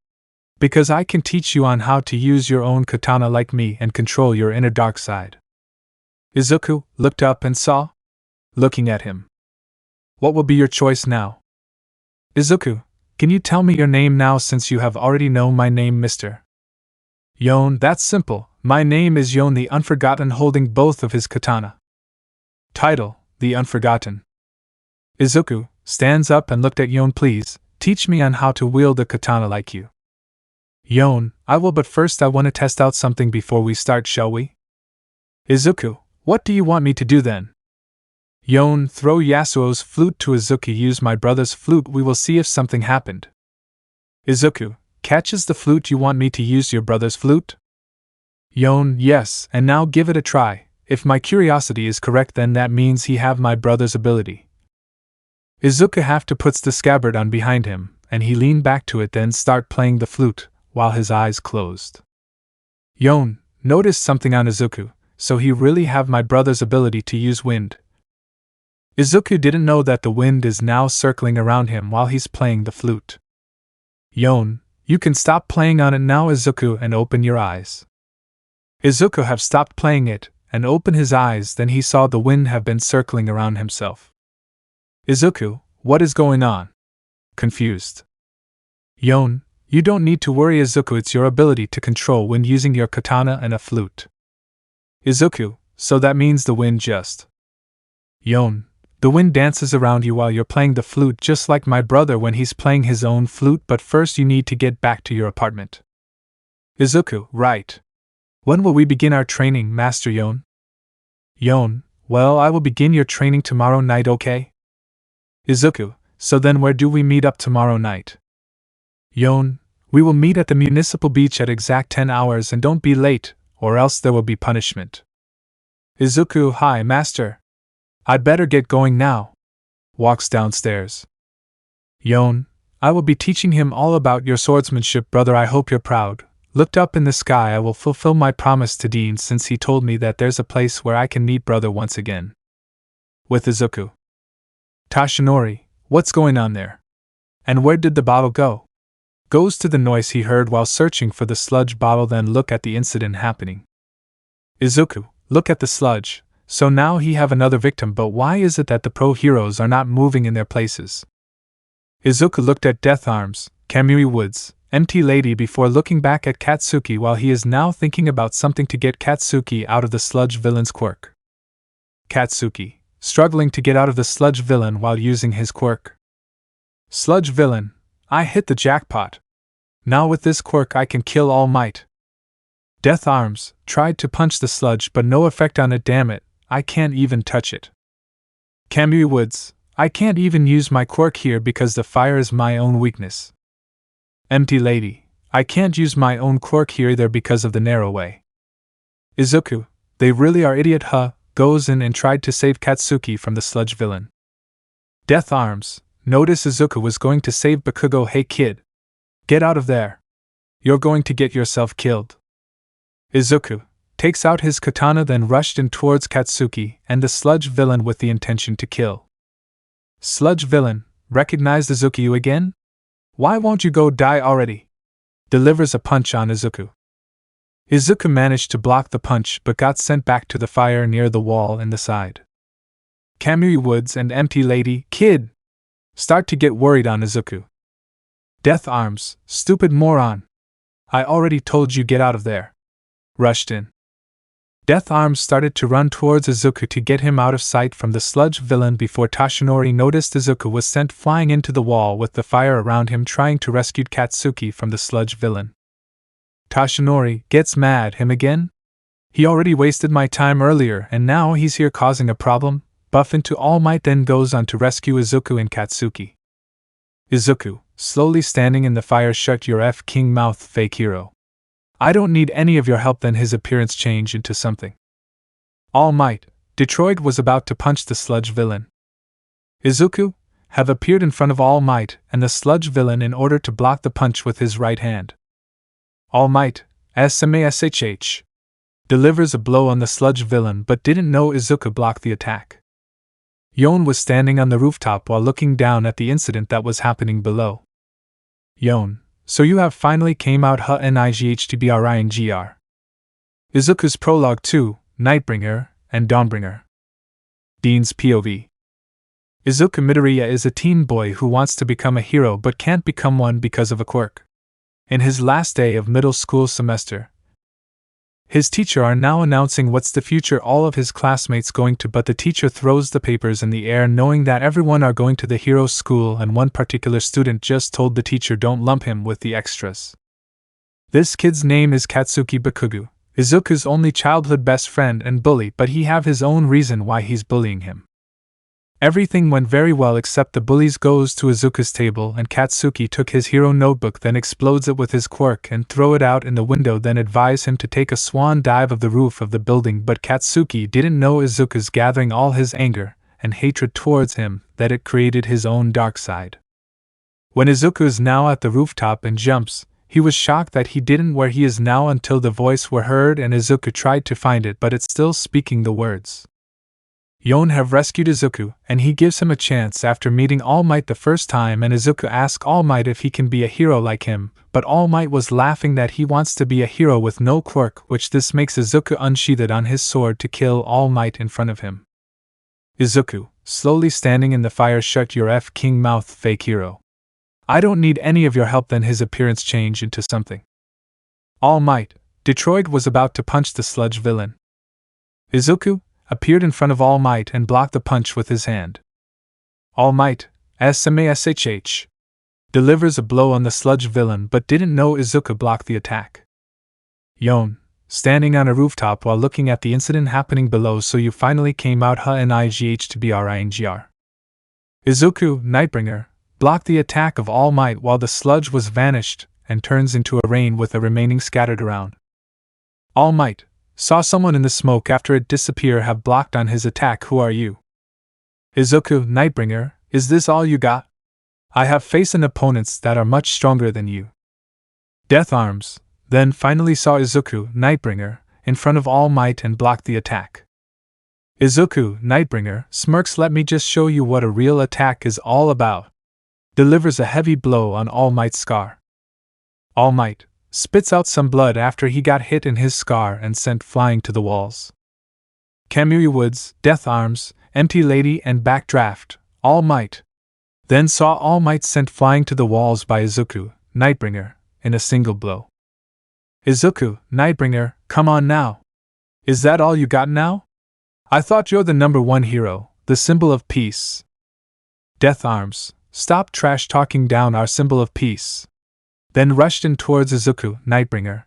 Because I can teach you on how to use your own katana like me and control your inner dark side. Izuku looked up and saw, looking at him. What will be your choice now? Izuku, can you tell me your name now since you have already known my name, Mr. Yone? That's simple. My name is Yone the Unforgotten, holding both of his katana. Title, The Unforgotten. Izuku stands up and looked at Yone. Please, teach me on how to wield a katana like you. Yone, I will, but first I want to test out something before we start, shall we? Izuku, what do you want me to do then? Yone, throw Yasuo's flute to Izuku. Use my brother's flute, we will see if something happened. Izuku, catches the flute. You want me to use your brother's flute? Yone, yes, and now give it a try. If my curiosity is correct, then that means he have my brother's ability. Izuku have to puts the scabbard on behind him, and he lean back to it, then start playing the flute, while his eyes closed. Yone noticed something on Izuku, so he really have my brother's ability to use wind. Izuku didn't know that the wind is now circling around him while he's playing the flute. Yone, you can stop playing on it now, Izuku, and open your eyes. Izuku have stopped playing it, and opened his eyes. Then he saw the wind have been circling around himself. Izuku, what is going on? Confused. Yone, you don't need to worry, Izuku, it's your ability to control wind using your katana and a flute. Izuku, so that means the wind just. Yone, the wind dances around you while you're playing the flute, just like my brother when he's playing his own flute, but first you need to get back to your apartment. Izuku, right. When will we begin our training, Master Yone? Yone, well, I will begin your training tomorrow night, okay? Izuku, so then where do we meet up tomorrow night? Yone, we will meet at the municipal beach at exact 10 hours, and don't be late, or else there will be punishment. Izuku, hi, Master. I'd better get going now. Walks downstairs. Yone, I will be teaching him all about your swordsmanship, brother. I hope you're proud. Looked up in the sky. I will fulfill my promise to Dean since he told me that there's a place where I can meet brother once again. With Izuku. Tashinori, what's going on there? And where did the bottle go? Goes to the noise he heard while searching for the sludge bottle, then look at the incident happening. Izuku, look at the sludge. So now he have another victim, but why is it that the pro heroes are not moving in their places? Izuku looked at Death Arms, Kamui Woods, Empty Lady before looking back at Katsuki while he is now thinking about something to get Katsuki out of the sludge villain's quirk. Katsuki, struggling to get out of the sludge villain while using his quirk. Sludge villain, I hit the jackpot. Now with this quirk I can kill All Might. Death Arms, tried to punch the sludge but no effect on it, damn it. I can't even touch it. Kamui Woods, I can't even use my quirk here because the fire is my own weakness. Empty Lady, I can't use my own quirk here either because of the narrow way. Izuku, they really are idiot, huh? Goes in and tried to save Katsuki from the sludge villain. Death Arms, notice Izuku was going to save Bakugo. Hey kid. Get out of there. You're going to get yourself killed. Izuku takes out his katana, then rushed in towards Katsuki and the sludge villain with the intention to kill. Sludge villain, recognized Izuku, you again? Why won't you go die already? Delivers a punch on Izuku. Izuku managed to block the punch but got sent back to the fire near the wall in the side. Kamui Woods and Empty Lady, kid, start to get worried on Izuku. Death Arms, stupid moron. I already told you get out of there. Rushed in. Death Arms started to run towards Izuku to get him out of sight from the sludge villain before Tashinori noticed Izuku was sent flying into the wall with the fire around him, trying to rescue Katsuki from the sludge villain. Tashinori gets mad, him again? He already wasted my time earlier and now he's here causing a problem. Buff into All Might, then goes on to rescue Izuku and Katsuki. Izuku, slowly standing in the fire, shut your F-king mouth, fake hero. I don't need any of your help. Then his appearance changed into something. All Might, Detroit was about to punch the sludge villain. Izuku have appeared in front of All Might and the sludge villain in order to block the punch with his right hand. All Might, SMASHH, delivers a blow on the sludge villain but didn't know Izuku blocked the attack. Yone was standing on the rooftop while looking down at the incident that was happening below. Yone, so you have finally came out, huh? NIGHTBRINGR. Izuku's Prologue 2, Nightbringer, and Dawnbringer. Dean's POV. Izuku Midoriya is a teen boy who wants to become a hero but can't become one because of a quirk. In his last day of middle school semester, his teacher are now announcing what's the future all of his classmates going to, but the teacher throws the papers in the air knowing that everyone are going to the hero school and one particular student just told the teacher don't lump him with the extras. This kid's name is Katsuki Bakugo, Izuku's only childhood best friend and bully, but he have his own reason why he's bullying him. Everything went very well except the bullies goes to Izuku's table and Katsuki took his hero notebook, then explodes it with his quirk and throw it out in the window, then advise him to take a swan dive of the roof of the building, but Katsuki didn't know Izuku's gathering all his anger and hatred towards him, that it created his own dark side. When Izuku is now at the rooftop and jumps, he was shocked that he didn't where he is now until the voice were heard and Izuku tried to find it, but it's still speaking the words. Yone have rescued Izuku, and he gives him a chance after meeting All Might the first time, and Izuku asks All Might if he can be a hero like him, but All Might was laughing that he wants to be a hero with no quirk, which this makes Izuku unsheath on his sword to kill All Might in front of him. Izuku, slowly standing in the fire, shut your king mouth, fake hero. I don't need any of your help. Then his appearance changed into something. All Might, Detroit was about to punch the sludge villain. Izuku appeared in front of All Might and blocked the punch with his hand. All Might, SMASHH, delivers a blow on the sludge villain but didn't know Izuku blocked the attack. Yone, standing on a rooftop while looking at the incident happening below, so you finally came out NIGH to BRINGR. Izuku, Nightbringer, blocked the attack of All Might while the sludge was vanished and turns into a rain with the remaining scattered around. All Might saw someone in the smoke after it disappear have blocked on his attack. Who are you? Izuku, Nightbringer, is this all you got? I have faced opponents that are much stronger than you. Death Arms then finally saw Izuku, Nightbringer, in front of All Might and blocked the attack. Izuku, Nightbringer, smirks. Let me just show you what a real attack is all about. Delivers a heavy blow on All Might's scar. All Might spits out some blood after he got hit in his scar and sent flying to the walls. Kamui Woods, Death Arms, Empty Lady and Backdraft, All Might. Then saw All Might sent flying to the walls by Izuku, Nightbringer, in a single blow. Izuku, Nightbringer, come on now. Is that all you got now? I thought you're the #1 hero, the symbol of peace. Death Arms, stop trash talking down our symbol of peace. Then rushed in towards Izuku, Nightbringer.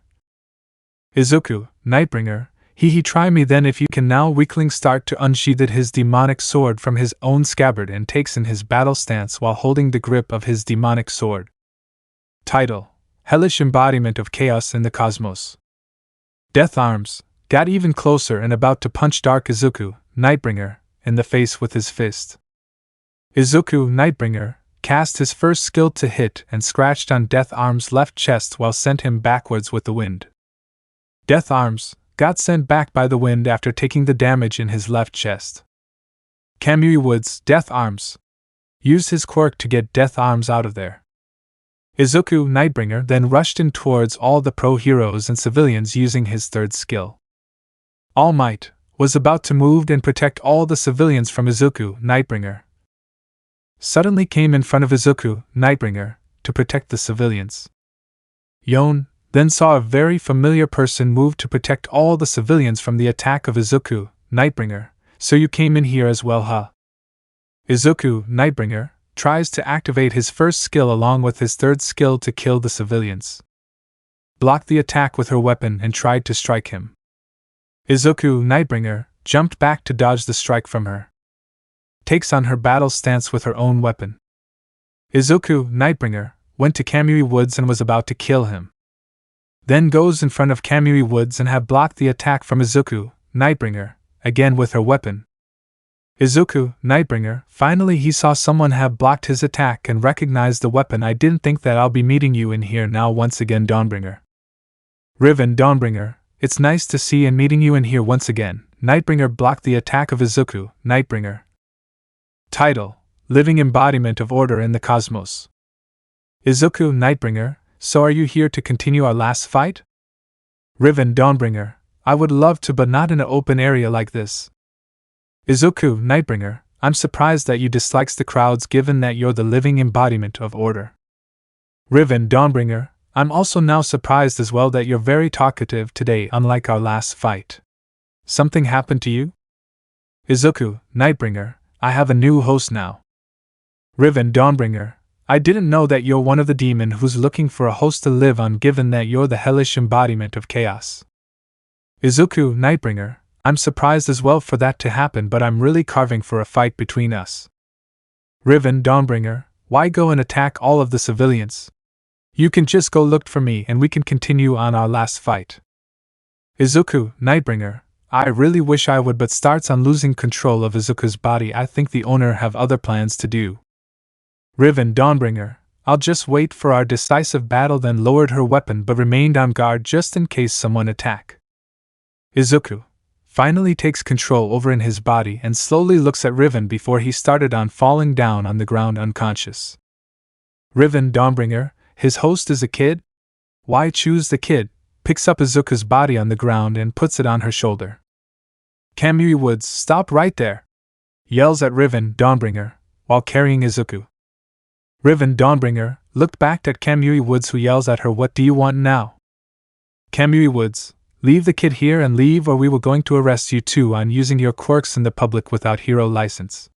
Izuku, Nightbringer, he try me then if you can now. Weakling start to unsheath his demonic sword from his own scabbard and takes in his battle stance while holding the grip of his demonic sword. Title: Hellish Embodiment of Chaos in the Cosmos. Death Arms got even closer and about to punch Dark Izuku, Nightbringer, in the face with his fist. Izuku, Nightbringer, cast his first skill to hit and scratched on Death Arms' left chest while sent him backwards with the wind. Death Arms got sent back by the wind after taking the damage in his left chest. Kamui Woods, Death Arms, used his quirk to get Death Arms out of there. Izuku, Nightbringer, then rushed in towards all the pro heroes and civilians using his third skill. All Might was about to move and protect all the civilians from Izuku, Nightbringer. Suddenly came in front of Izuku, Nightbringer, to protect the civilians. Yone then saw a very familiar person move to protect all the civilians from the attack of Izuku, Nightbringer, so you came in here as well, huh? Izuku, Nightbringer, tries to activate his first skill along with his third skill to kill the civilians. Blocked the attack with her weapon and tried to strike him. Izuku, Nightbringer, jumped back to dodge the strike from her. Takes on her battle stance with her own weapon. Izuku, Nightbringer, went to Kamui Woods and was about to kill him. Then goes in front of Kamui Woods and have blocked the attack from Izuku, Nightbringer, again with her weapon. Izuku, Nightbringer, finally he saw someone have blocked his attack and recognized the weapon. I didn't think that I'll be meeting you in here now once again, Dawnbringer. Riven, Dawnbringer, it's nice to see and meeting you in here once again. Nightbringer blocked the attack of Izuku, Nightbringer. Title: Living Embodiment of Order in the Cosmos. Izuku, Nightbringer, so are you here to continue our last fight? Riven, Dawnbringer, I would love to, but not in an open area like this. Izuku, Nightbringer, I'm surprised that you dislike the crowds given that you're the living embodiment of order. Riven, Dawnbringer, I'm also now surprised as well that you're very talkative today, unlike our last fight. Something happened to you? Izuku, Nightbringer, I have a new host now. Riven, Dawnbringer, I didn't know that you're one of the demon who's looking for a host to live on, given that you're the hellish embodiment of chaos. Izuku, Nightbringer, I'm surprised as well for that to happen, but I'm really carving for a fight between us. Riven, Dawnbringer, why go and attack all of the civilians? You can just go look for me and we can continue on our last fight. Izuku, Nightbringer, I really wish I would, but starts on losing control of Izuku's body. I think the owner have other plans to do. Riven, Dawnbringer, I'll just wait for our decisive battle, then lowered her weapon but remained on guard just in case someone attack. Izuku finally takes control over in his body and slowly looks at Riven before he started on falling down on the ground unconscious. Riven, Dawnbringer, his host is a kid? Why choose the kid? Picks up Izuku's body on the ground and puts it on her shoulder. Kamui Woods, stop right there! Yells at Riven, Dawnbringer, while carrying Izuku. Riven, Dawnbringer, looked back at Kamui Woods, who yells at her, what do you want now? Kamui Woods, leave the kid here and leave, or we were going to arrest you too on using your quirks in the public without hero license.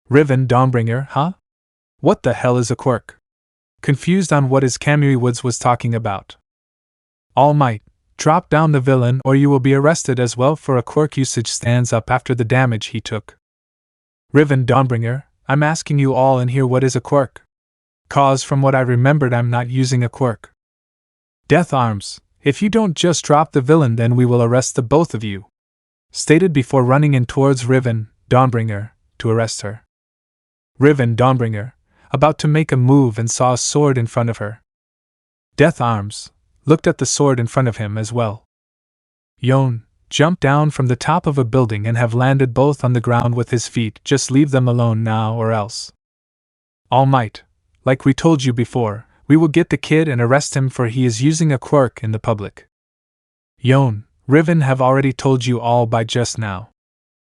Riven, Dawnbringer, huh? What the hell is a quirk? Confused on what is Kamui Woods was talking about. Almight, drop down the villain or you will be arrested as well for a quirk usage. Stands up after the damage he took. Riven, Dawnbringer, I'm asking you all in here, what is a quirk? Cause from what I remembered I'm not using a quirk. Death Arms, if you don't just drop the villain then we will arrest the both of you. Stated before running in towards Riven, Dawnbringer, to arrest her. Riven, Dawnbringer, about to make a move and saw a sword in front of her. Death Arms looked at the sword in front of him as well. Yone jumped down from the top of a building and have landed both on the ground with his feet. Just leave them alone now or else. Almight, like we told you before, we will get the kid and arrest him for he is using a quirk in the public. Yone, Riven have already told you all by just now.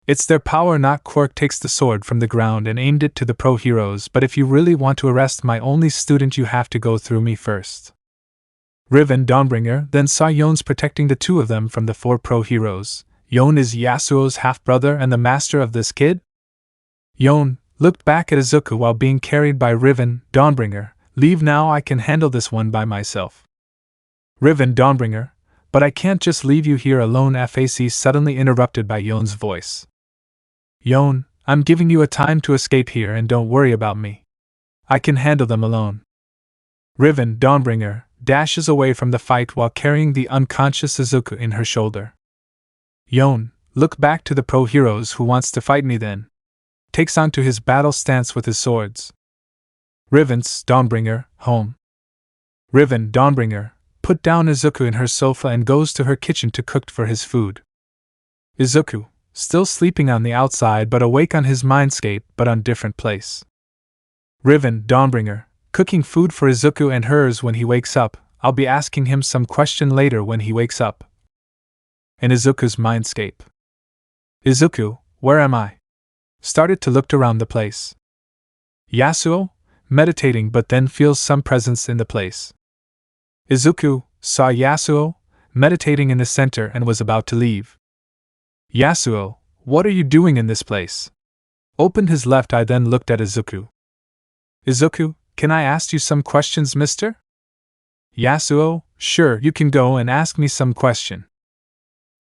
It's their power, not quirk. Takes the sword from the ground and aimed it to the pro heroes, but if you really want to arrest my only student you have to go through me first. Riven, Dawnbringer, then saw Yone's protecting the two of them from the 4 pro heroes. Yone is Yasuo's half-brother and the master of this kid? Yone looked back at Izuku while being carried by Riven, Dawnbringer. Leave now, I can handle this one by myself. Riven, Dawnbringer, but I can't just leave you here alone. FAC suddenly interrupted by Yone's voice. Yone, I'm giving you a time to escape here and don't worry about me. I can handle them alone. Riven, Dawnbringer, dashes away from the fight while carrying the unconscious Izuku in her shoulder. Yone, look back to the pro heroes. Who wants to fight me then? Takes on to his battle stance with his swords. Riven's, Dawnbringer, home. Riven, Dawnbringer, put down Izuku in her sofa and goes to her kitchen to cook for his food. Izuku, still sleeping on the outside but awake on his mindscape but on different place. Riven, Dawnbringer, cooking food for Izuku and hers when he wakes up. I'll be asking him some question later when he wakes up. In Izuku's mindscape. Izuku, where am I? Started to look around the place. Yasuo, meditating but then feels some presence in the place. Izuku saw Yasuo, meditating in the center and was about to leave. Yasuo, what are you doing in this place? Opened his left eye then looked at Izuku. Izuku, can I ask you some questions, mister? Yasuo, sure, you can go and ask me some question.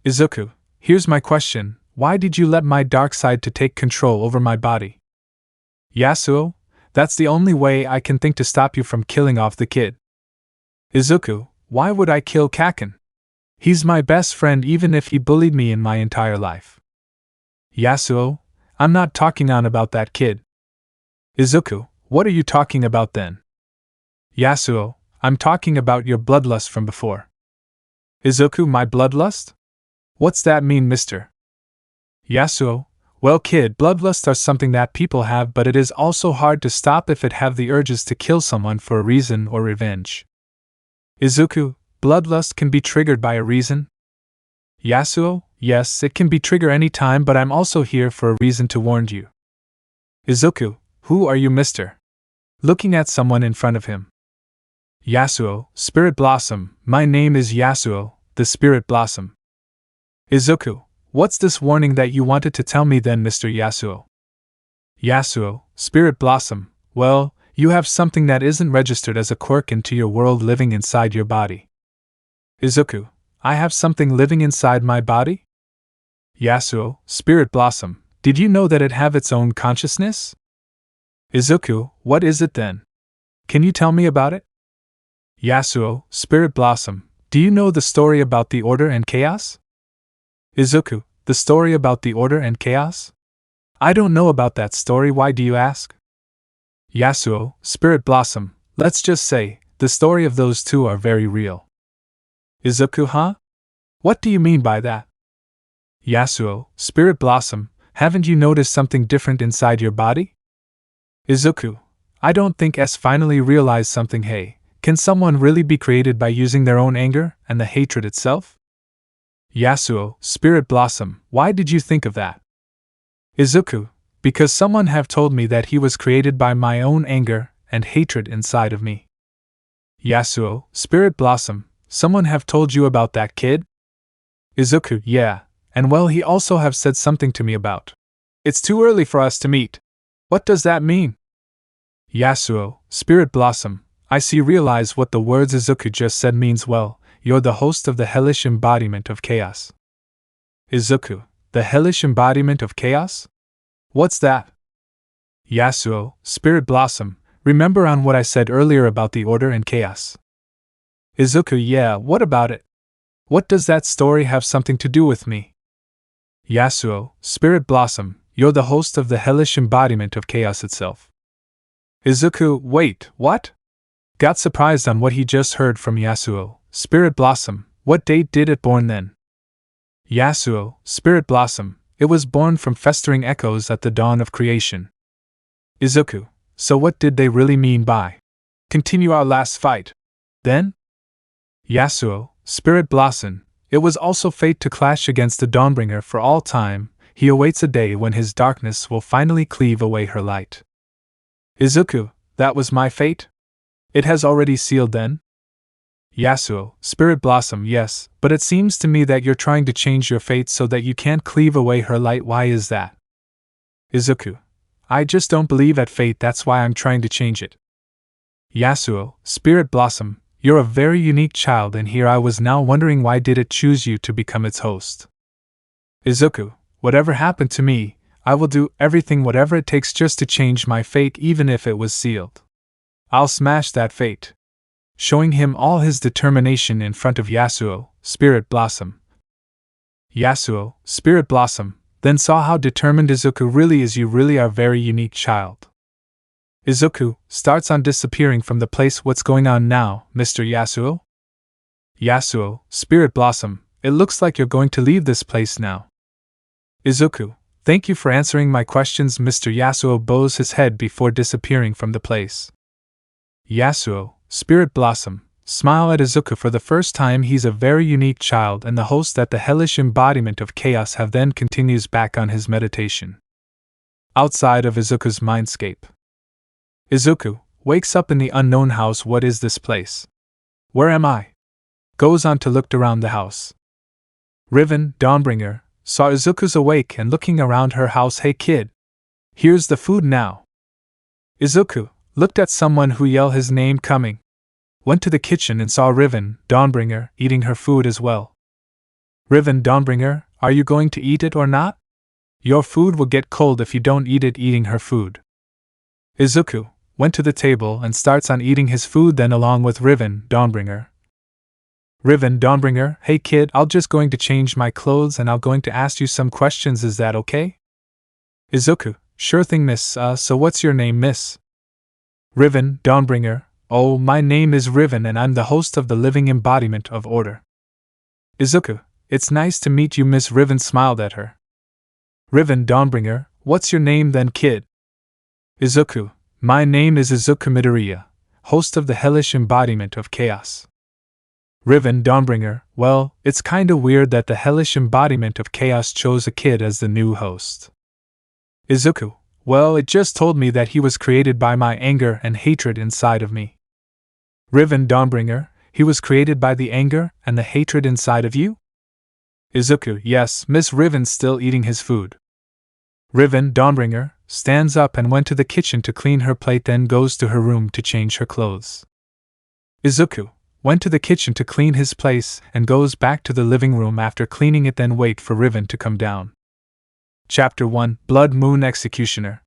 Izuku, here's my question, why did you let my dark side to take control over my body? Yasuo, that's the only way I can think to stop you from killing off the kid. Izuku, why would I kill Kaken? He's my best friend even if he bullied me in my entire life. Yasuo, I'm not talking on about that kid. Izuku, what are you talking about then? Yasuo, I'm talking about your bloodlust from before. Izuku, my bloodlust? What's that mean, mister? Yasuo, well kid, bloodlust are something that people have, but it is also hard to stop if it have the urges to kill someone for a reason or revenge. Izuku, bloodlust can be triggered by a reason? Yasuo, yes, it can be trigger any time, but I'm also here for a reason to warn you. Izuku, who are you, mister? Looking at someone in front of him. Yasuo, Spirit Blossom, my name is Yasuo, the Spirit Blossom. Izuku, what's this warning that you wanted to tell me then, Mr. Yasuo? Yasuo, Spirit Blossom, well, you have something that isn't registered as a quirk into your world living inside your body. Izuku, I have something living inside my body? Yasuo, Spirit Blossom, did you know that it have its own consciousness? Izuku, what is it then? Can you tell me about it? Yasuo, Spirit Blossom, do you know the story about the order and chaos? Izuku, the story about the order and chaos? I don't know about that story, why do you ask? Yasuo, Spirit Blossom, let's just say, the story of those two are very real. Izuku, huh? What do you mean by that? Yasuo, Spirit Blossom, haven't you noticed something different inside your body? Izuku, I don't think S finally realized something. Hey, can someone really be created by using their own anger and the hatred itself? Yasuo, Spirit Blossom, why did you think of that? Izuku, because someone have told me that he was created by my own anger and hatred inside of me. Yasuo, Spirit Blossom, someone have told you about that kid? Izuku, yeah, and well, he also have said something to me about. It's too early for us to meet. What does that mean? Yasuo, Spirit Blossom, I see, realize what the words Izuku just said means. Well, you're the host of the hellish embodiment of chaos. Izuku, the hellish embodiment of chaos? What's that? Yasuo, Spirit Blossom, remember on what I said earlier about the order and chaos? Izuku, yeah, what about it? What does that story have something to do with me? Yasuo, Spirit Blossom, you're the host of the hellish embodiment of chaos itself. Izuku, wait, what? Got surprised on what he just heard from Yasuo, Spirit Blossom, what date did it born then? Yasuo, Spirit Blossom, it was born from festering echoes at the dawn of creation. Izuku, so what did they really mean by continue our last fight? Then? Yasuo, Spirit Blossom, it was also fate to clash against the Dawnbringer for all time. He awaits a day when his darkness will finally cleave away her light. Izuku, that was my fate? It has already sealed then? Yasuo, Spirit Blossom, yes, but it seems to me that you're trying to change your fate so that you can't cleave away her light. Why is that? Izuku, I just don't believe at fate, that's why I'm trying to change it. Yasuo, Spirit Blossom, you're a very unique child, and here I was now wondering why did it choose you to become its host. Izuku, whatever happened to me, I will do everything, whatever it takes just to change my fate, even if it was sealed. I'll smash that fate. Showing him all his determination in front of Yasuo, Spirit Blossom. Yasuo, Spirit Blossom, then saw how determined Izuku really is. You really are a very unique child. Izuku starts on disappearing from the place. What's going on now, Mr. Yasuo? Yasuo, Spirit Blossom, it looks like you're going to leave this place now. Izuku, thank you for answering my questions. Mr. Yasuo bows his head before disappearing from the place. Yasuo, Spirit Blossom, smile at Izuku for the first time. He's a very unique child and the host that the hellish embodiment of chaos have. Then continues back on his meditation. Outside of Izuku's mindscape. Izuku wakes up in the unknown house. What is this place? Where am I? Goes on to look around the house. Riven, Dawnbringer, saw Izuku's awake and looking around her house. Hey kid, here's the food now. Izuku looked at someone who yelled his name coming. Went to the kitchen and saw Riven, Dawnbringer, eating her food as well. Riven, Dawnbringer, are you going to eat it or not? Your food will get cold if you don't eat it. Eating her food. Izuku went to the table and starts on eating his food then along with Riven, Dawnbringer. Riven, Dawnbringer, hey kid, I'll just going to change my clothes and I'll going to ask you some questions, is that okay? Izuku, sure thing miss, so what's your name miss? Riven, Dawnbringer, oh, my name is Riven and I'm the host of the living embodiment of order. Izuku, it's nice to meet you. Miss Riven smiled at her. Riven, Dawnbringer, what's your name then kid? Izuku, my name is Izuku Midoriya, host of the hellish embodiment of chaos. Riven Dawnbringer, well, it's kinda weird that the hellish embodiment of chaos chose a kid as the new host. Izuku, well, it just told me that he was created by my anger and hatred inside of me. Riven Dawnbringer, he was created by the anger and the hatred inside of you? Izuku, yes, Miss Riven's still eating his food. Riven Dawnbringer stands up and went to the kitchen to clean her plate, then goes to her room to change her clothes. Izuku went to the kitchen to clean his place and goes back to the living room after cleaning it, then wait for Riven to come down. Chapter 1, Blood Moon Executioner.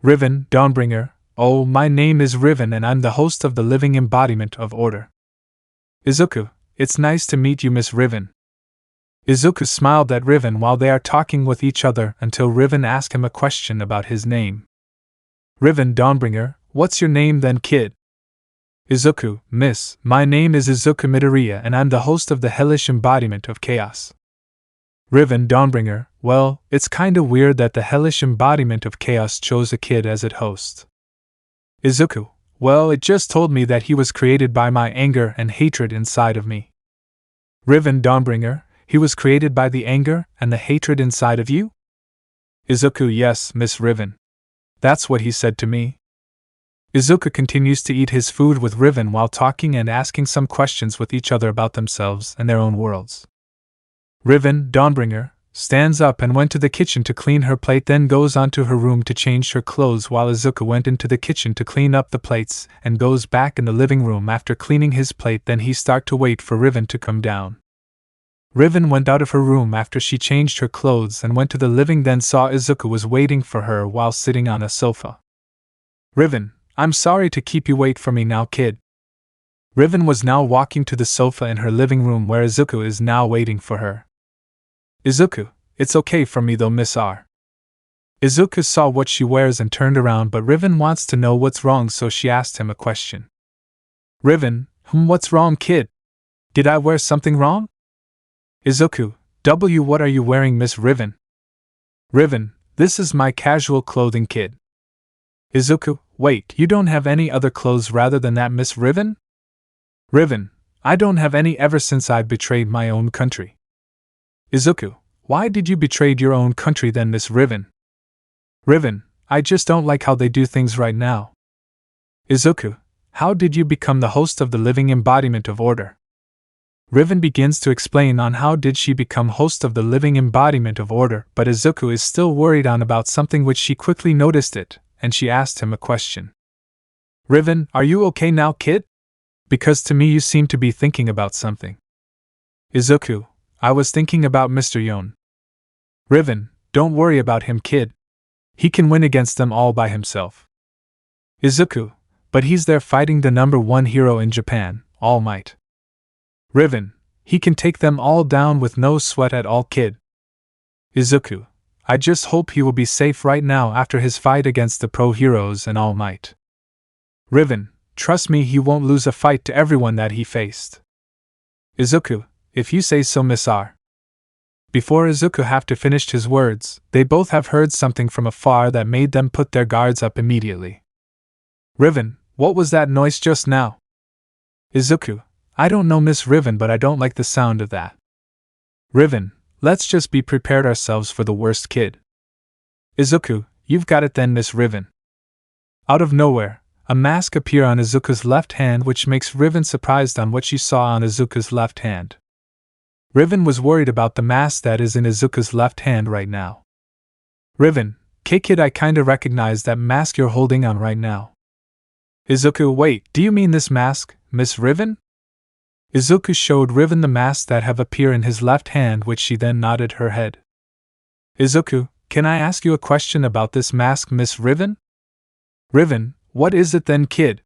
Riven Dawnbringer, oh, my name is Riven and I'm the host of the living embodiment of order. Izuku, it's nice to meet you, Miss Riven. Izuku smiled at Riven while they are talking with each other until Riven asked him a question about his name. Riven Dawnbringer, what's your name then, kid? Izuku, miss, my name is Izuku Midoriya and I'm the host of the hellish embodiment of chaos. Riven Dawnbringer, well, it's kinda weird that the hellish embodiment of chaos chose a kid as its host. Izuku, well, it just told me that he was created by my anger and hatred inside of me. Riven Dawnbringer, he was created by the anger and the hatred inside of you? Izuku, yes, Miss Riven. That's what he said to me. Izuku continues to eat his food with Riven while talking and asking some questions with each other about themselves and their own worlds. Riven Dawnbringer stands up and went to the kitchen to clean her plate, then goes on to her room to change her clothes, while Izuku went into the kitchen to clean up the plates and goes back in the living room after cleaning his plate. Then he start to wait for Riven to come down. Riven went out of her room after she changed her clothes and went to the living, then saw Izuku was waiting for her while sitting on a sofa. Riven, I'm sorry to keep you wait for me now, kid. Riven was now walking to the sofa in her living room where Izuku is now waiting for her. Izuku, it's okay for me though, Miss R. Izuku saw what she wears and turned around, but Riven wants to know what's wrong, so she asked him a question. Riven, what's wrong, kid? Did I wear something wrong? Izuku, what are you wearing, Miss Riven? Riven, this is my casual clothing, kid. Izuku, wait, you don't have any other clothes rather than that, Miss Riven? Riven, I don't have any ever since I betrayed my own country. Izuku, why did you betray your own country then, Miss Riven? Riven, I just don't like how they do things right now. Izuku, how did you become the host of the living embodiment of order? Riven begins to explain on how did she become host of the living embodiment of order, but Izuku is still worried on about something which she quickly noticed it, and she asked him a question. Riven, are you okay now, kid? Because to me you seem to be thinking about something. Izuku, I was thinking about Mr. Yone. Riven, don't worry about him, kid. He can win against them all by himself. Izuku, but he's there fighting the #1 hero in Japan, Almight. Riven, he can take them all down with no sweat at all, kid. Izuku, I just hope he will be safe right now after his fight against the pro heroes and Almight. Riven, trust me, he won't lose a fight to everyone that he faced. Izuku, if you say so, Miss R. Before Izuku have to finish his words, they both have heard something from afar that made them put their guards up immediately. Riven, what was that noise just now? Izuku, I don't know, Miss Riven, but I don't like the sound of that. Riven, let's just be prepared ourselves for the worst, kid. Izuku, you've got it then, Miss Riven. Out of nowhere, a mask appears on Izuku's left hand, which makes Riven surprised on what she saw on Izuku's left hand. Riven was worried about the mask that is in Izuku's left hand right now. Riven, kid, I kinda recognize that mask you're holding on right now. Izuku, wait, do you mean this mask, Miss Riven? Izuku showed Riven the mask that have appeared in his left hand, which she then nodded her head. Izuku, can I ask you a question about this mask, Miss Riven? Riven, what is it then, kid?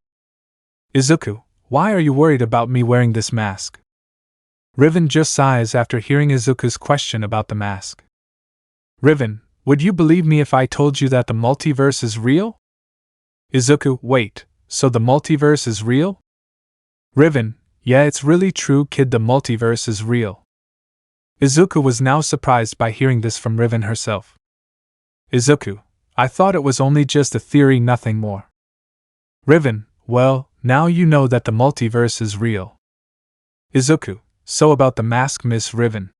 Izuku, why are you worried about me wearing this mask? Riven just sighs after hearing Izuku's question about the mask. Riven, would you believe me if I told you that the multiverse is real? Izuku, wait, so the multiverse is real? Riven, yeah, it's really true, kid, the multiverse is real. Izuku was now surprised by hearing this from Riven herself. Izuku, I thought it was only just a theory, nothing more. Riven, well, now you know that the multiverse is real. Izuku, so about the mask, Miss Riven.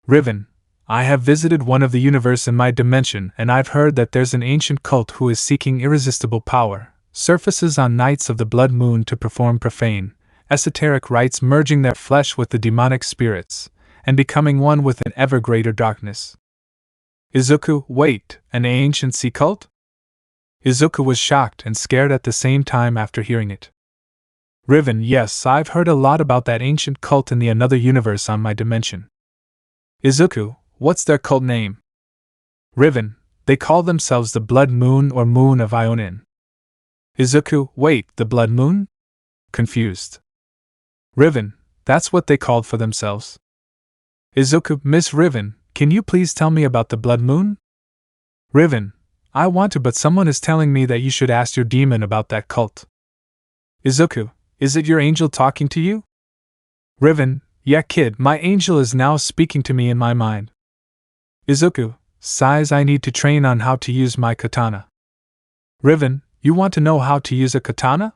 Riven, I have visited one of the universe in my dimension and I've heard that there's an ancient cult who is seeking irresistible power, surfaces on nights of the blood moon to perform profane, esoteric rites merging their flesh with the demonic spirits, and becoming one with an ever greater darkness. Izuku, wait, an ancient sea cult? Izuku was shocked and scared at the same time after hearing it. Riven, yes, I've heard a lot about that ancient cult in the another universe on my dimension. Izuku, what's their cult name? Riven, they call themselves the Blood Moon or Moon of Ionin. Izuku, wait, the Blood Moon? Confused. Riven, that's what they called for themselves. Izuku, Miss Riven, can you please tell me about the Blood Moon? Riven, I want to, but someone is telling me that you should ask your demon about that cult. Izuku, is it your angel talking to you? Riven, yeah kid, my angel is now speaking to me in my mind. Izuku, sighs, I need to train on how to use my katana. Riven, you want to know how to use a katana?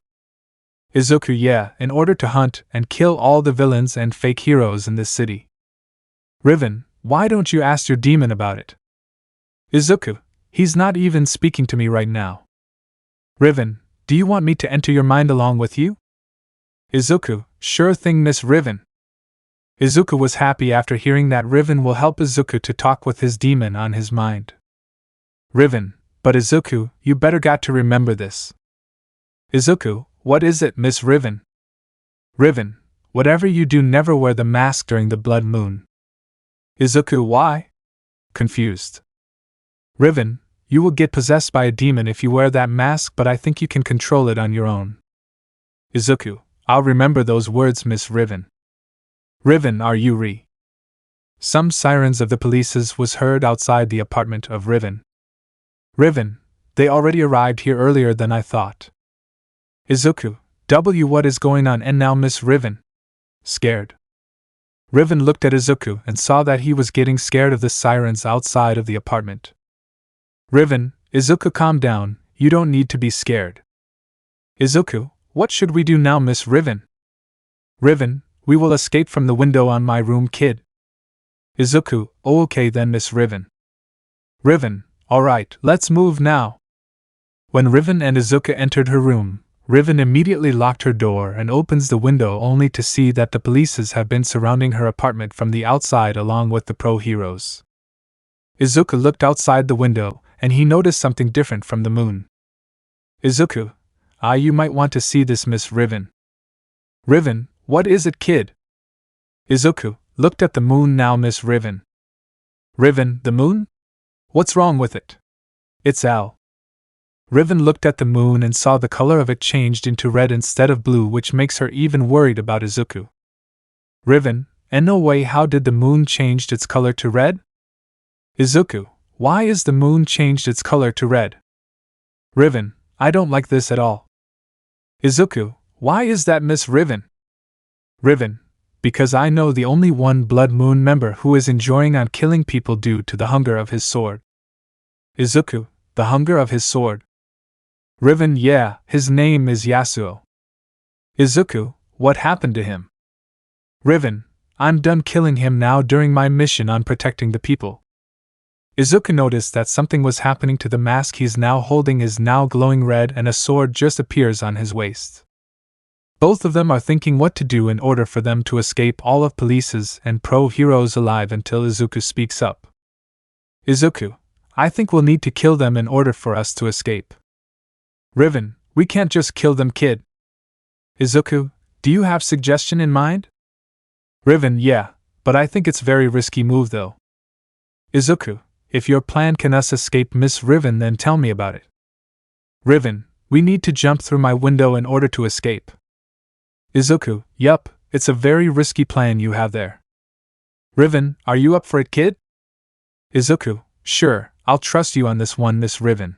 Izuku, yeah, in order to hunt and kill all the villains and fake heroes in this city. Riven, why don't you ask your demon about it? Izuku, he's not even speaking to me right now. Riven, do you want me to enter your mind along with you? Izuku, sure thing, Miss Riven. Izuku was happy after hearing that Riven will help Izuku to talk with his demon on his mind. Riven, but Izuku, you better got to remember this. Izuku, what is it, Miss Riven? Riven, whatever you do, never wear the mask during the blood moon. Izuku, why? Confused. Riven, you will get possessed by a demon if you wear that mask, but I think you can control it on your own. Izuku, I'll remember those words, Miss Riven. Riven, are you re? Some sirens of the polices was heard outside the apartment of Riven. Riven, they already arrived here earlier than I thought. Izuku, what is going on and now, Miss Riven? Scared. Riven looked at Izuku and saw that he was getting scared of the sirens outside of the apartment. Riven, Izuku, calm down, you don't need to be scared. Izuku, what should we do now, Miss Riven? Riven, we will escape from the window on my room, kid. Izuku, oh okay then, Miss Riven. Riven, alright, let's move now. When Riven and Izuku entered her room, Riven immediately locked her door and opens the window only to see that the polices have been surrounding her apartment from the outside along with the pro-heroes. Izuku looked outside the window, and he noticed something different from the moon. Izuku, you might want to see this, Miss Riven. Riven, what is it, kid? Izuku looked at the moon now, Miss Riven. Riven, the moon? What's wrong with it? It's Al. Riven looked at the moon and saw the color of it changed into red instead of blue, which makes her even worried about Izuku. Riven, and no way, how did the moon change its color to red? Izuku, why is the moon changed its color to red? Riven, I don't like this at all. Izuku, why is that, Miss Riven? Riven, because I know the only one Blood Moon member who is enjoying on killing people due to the hunger of his sword. Izuku, the hunger of his sword. Riven, yeah, his name is Yasuo. Izuku, what happened to him? Riven, I'm done killing him now during my mission on protecting the people. Izuku noticed that something was happening to the mask he's now holding is now glowing red and a sword just appears on his waist. Both of them are thinking what to do in order for them to escape all of police's and pro-heroes alive until Izuku speaks up. Izuku, I think we'll need to kill them in order for us to escape. Riven, we can't just kill them, kid. Izuku, do you have suggestion in mind? Riven, yeah, but I think it's very risky move though. Izuku, if your plan can us escape Miss Riven, then tell me about it. Riven, we need to jump through my window in order to escape. Izuku, yup, it's a very risky plan you have there. Riven, are you up for it, kid? Izuku, sure, I'll trust you on this one, Miss Riven.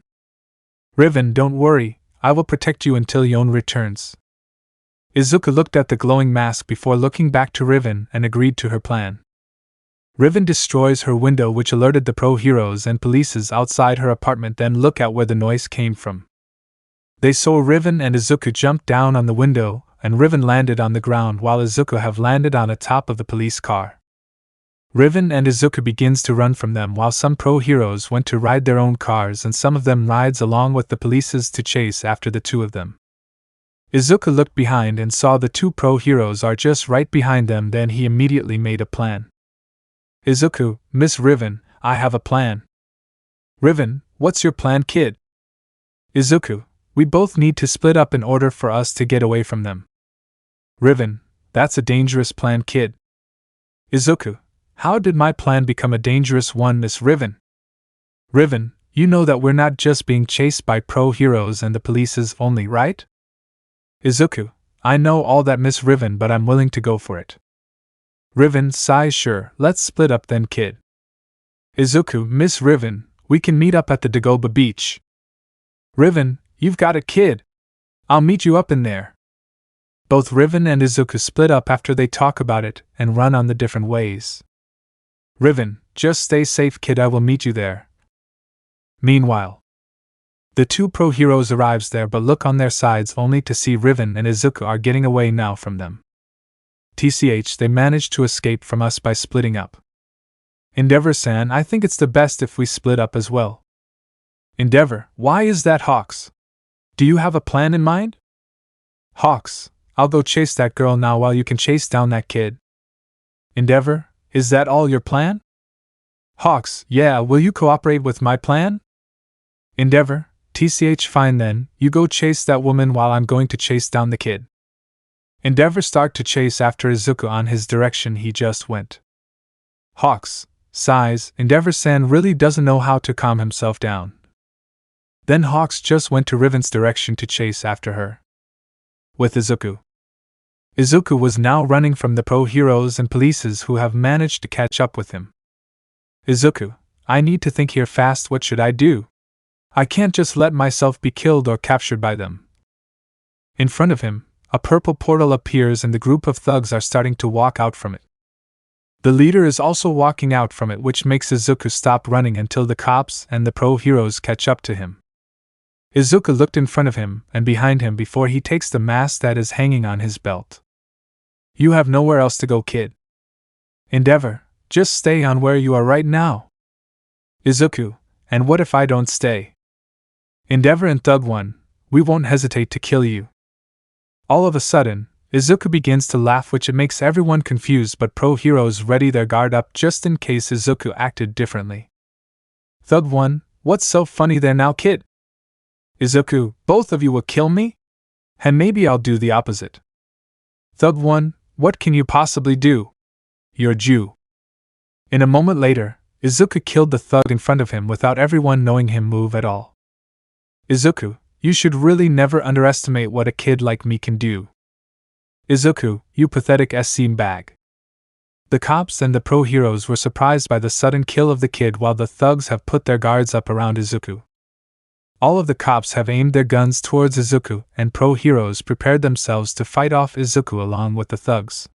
Riven, don't worry, I will protect you until Yone returns. Izuku looked at the glowing mask before looking back to Riven and agreed to her plan. Riven destroys her window, which alerted the pro-heroes and polices outside her apartment, then look at where the noise came from. They saw Riven and Izuku jump down on the window, and Riven landed on the ground while Izuku have landed on the top of the police car. Riven and Izuku begins to run from them while some pro heroes went to ride their own cars and some of them rides along with the polices to chase after the two of them. Izuku looked behind and saw the two pro heroes are just right behind them, then he immediately made a plan. Izuku, Miss Riven, I have a plan. Riven, what's your plan, kid? Izuku, we both need to split up in order for us to get away from them. Riven, that's a dangerous plan, kid. Izuku, how did my plan become a dangerous one, Miss Riven? Riven, you know that we're not just being chased by pro heroes and the polices only, right? Izuku, I know all that, Miss Riven, but I'm willing to go for it. Riven sighs, sure, let's split up then, kid. Izuku, Miss Riven, we can meet up at the Dagoba beach. Riven, you've got it, kid. I'll meet you up in there. Both Riven and Izuku split up after they talk about it and run on the different ways. Riven, just stay safe, kid, I will meet you there. Meanwhile, the two pro heroes arrives there but look on their sides only to see Riven and Izuku are getting away now from them. TCH, they managed to escape from us by splitting up. Endeavor-san, I think it's the best if we split up as well. Endeavor, why is that, Hawks? Do you have a plan in mind? Hawks, I'll go chase that girl now while you can chase down that kid. Endeavor, is that all your plan? Hawks, yeah, will you cooperate with my plan? Endeavor, TCH, fine then, you go chase that woman while I'm going to chase down the kid. Endeavor start to chase after Izuku on his direction he just went. Hawks sighs, Endeavor-san really doesn't know how to calm himself down. Then Hawks just went to Riven's direction to chase after her. With Izuku. Izuku was now running from the pro heroes and polices who have managed to catch up with him. Izuku, I need to think here fast, what should I do? I can't just let myself be killed or captured by them. In front of him, a purple portal appears and the group of thugs are starting to walk out from it. The leader is also walking out from it, which makes Izuku stop running until the cops and the pro heroes catch up to him. Izuku looked in front of him and behind him before he takes the mask that is hanging on his belt. You have nowhere else to go, kid. Endeavor, just stay on where you are right now. Izuku, and what if I don't stay? Endeavor and Thug 1, we won't hesitate to kill you. All of a sudden, Izuku begins to laugh, which makes everyone confused, but pro heroes ready their guard up just in case Izuku acted differently. Thug 1, what's so funny there now, kid? Izuku, both of you will kill me? And maybe I'll do the opposite. Thug 1, what can you possibly do? You're Jew. In a moment later, Izuku killed the thug in front of him without everyone knowing him move at all. Izuku, you should really never underestimate what a kid like me can do. Izuku, you pathetic SC bag. The cops and the pro heroes were surprised by the sudden kill of the kid while the thugs have put their guards up around Izuku. All of the cops have aimed their guns towards Izuku and pro heroes prepared themselves to fight off Izuku along with the thugs.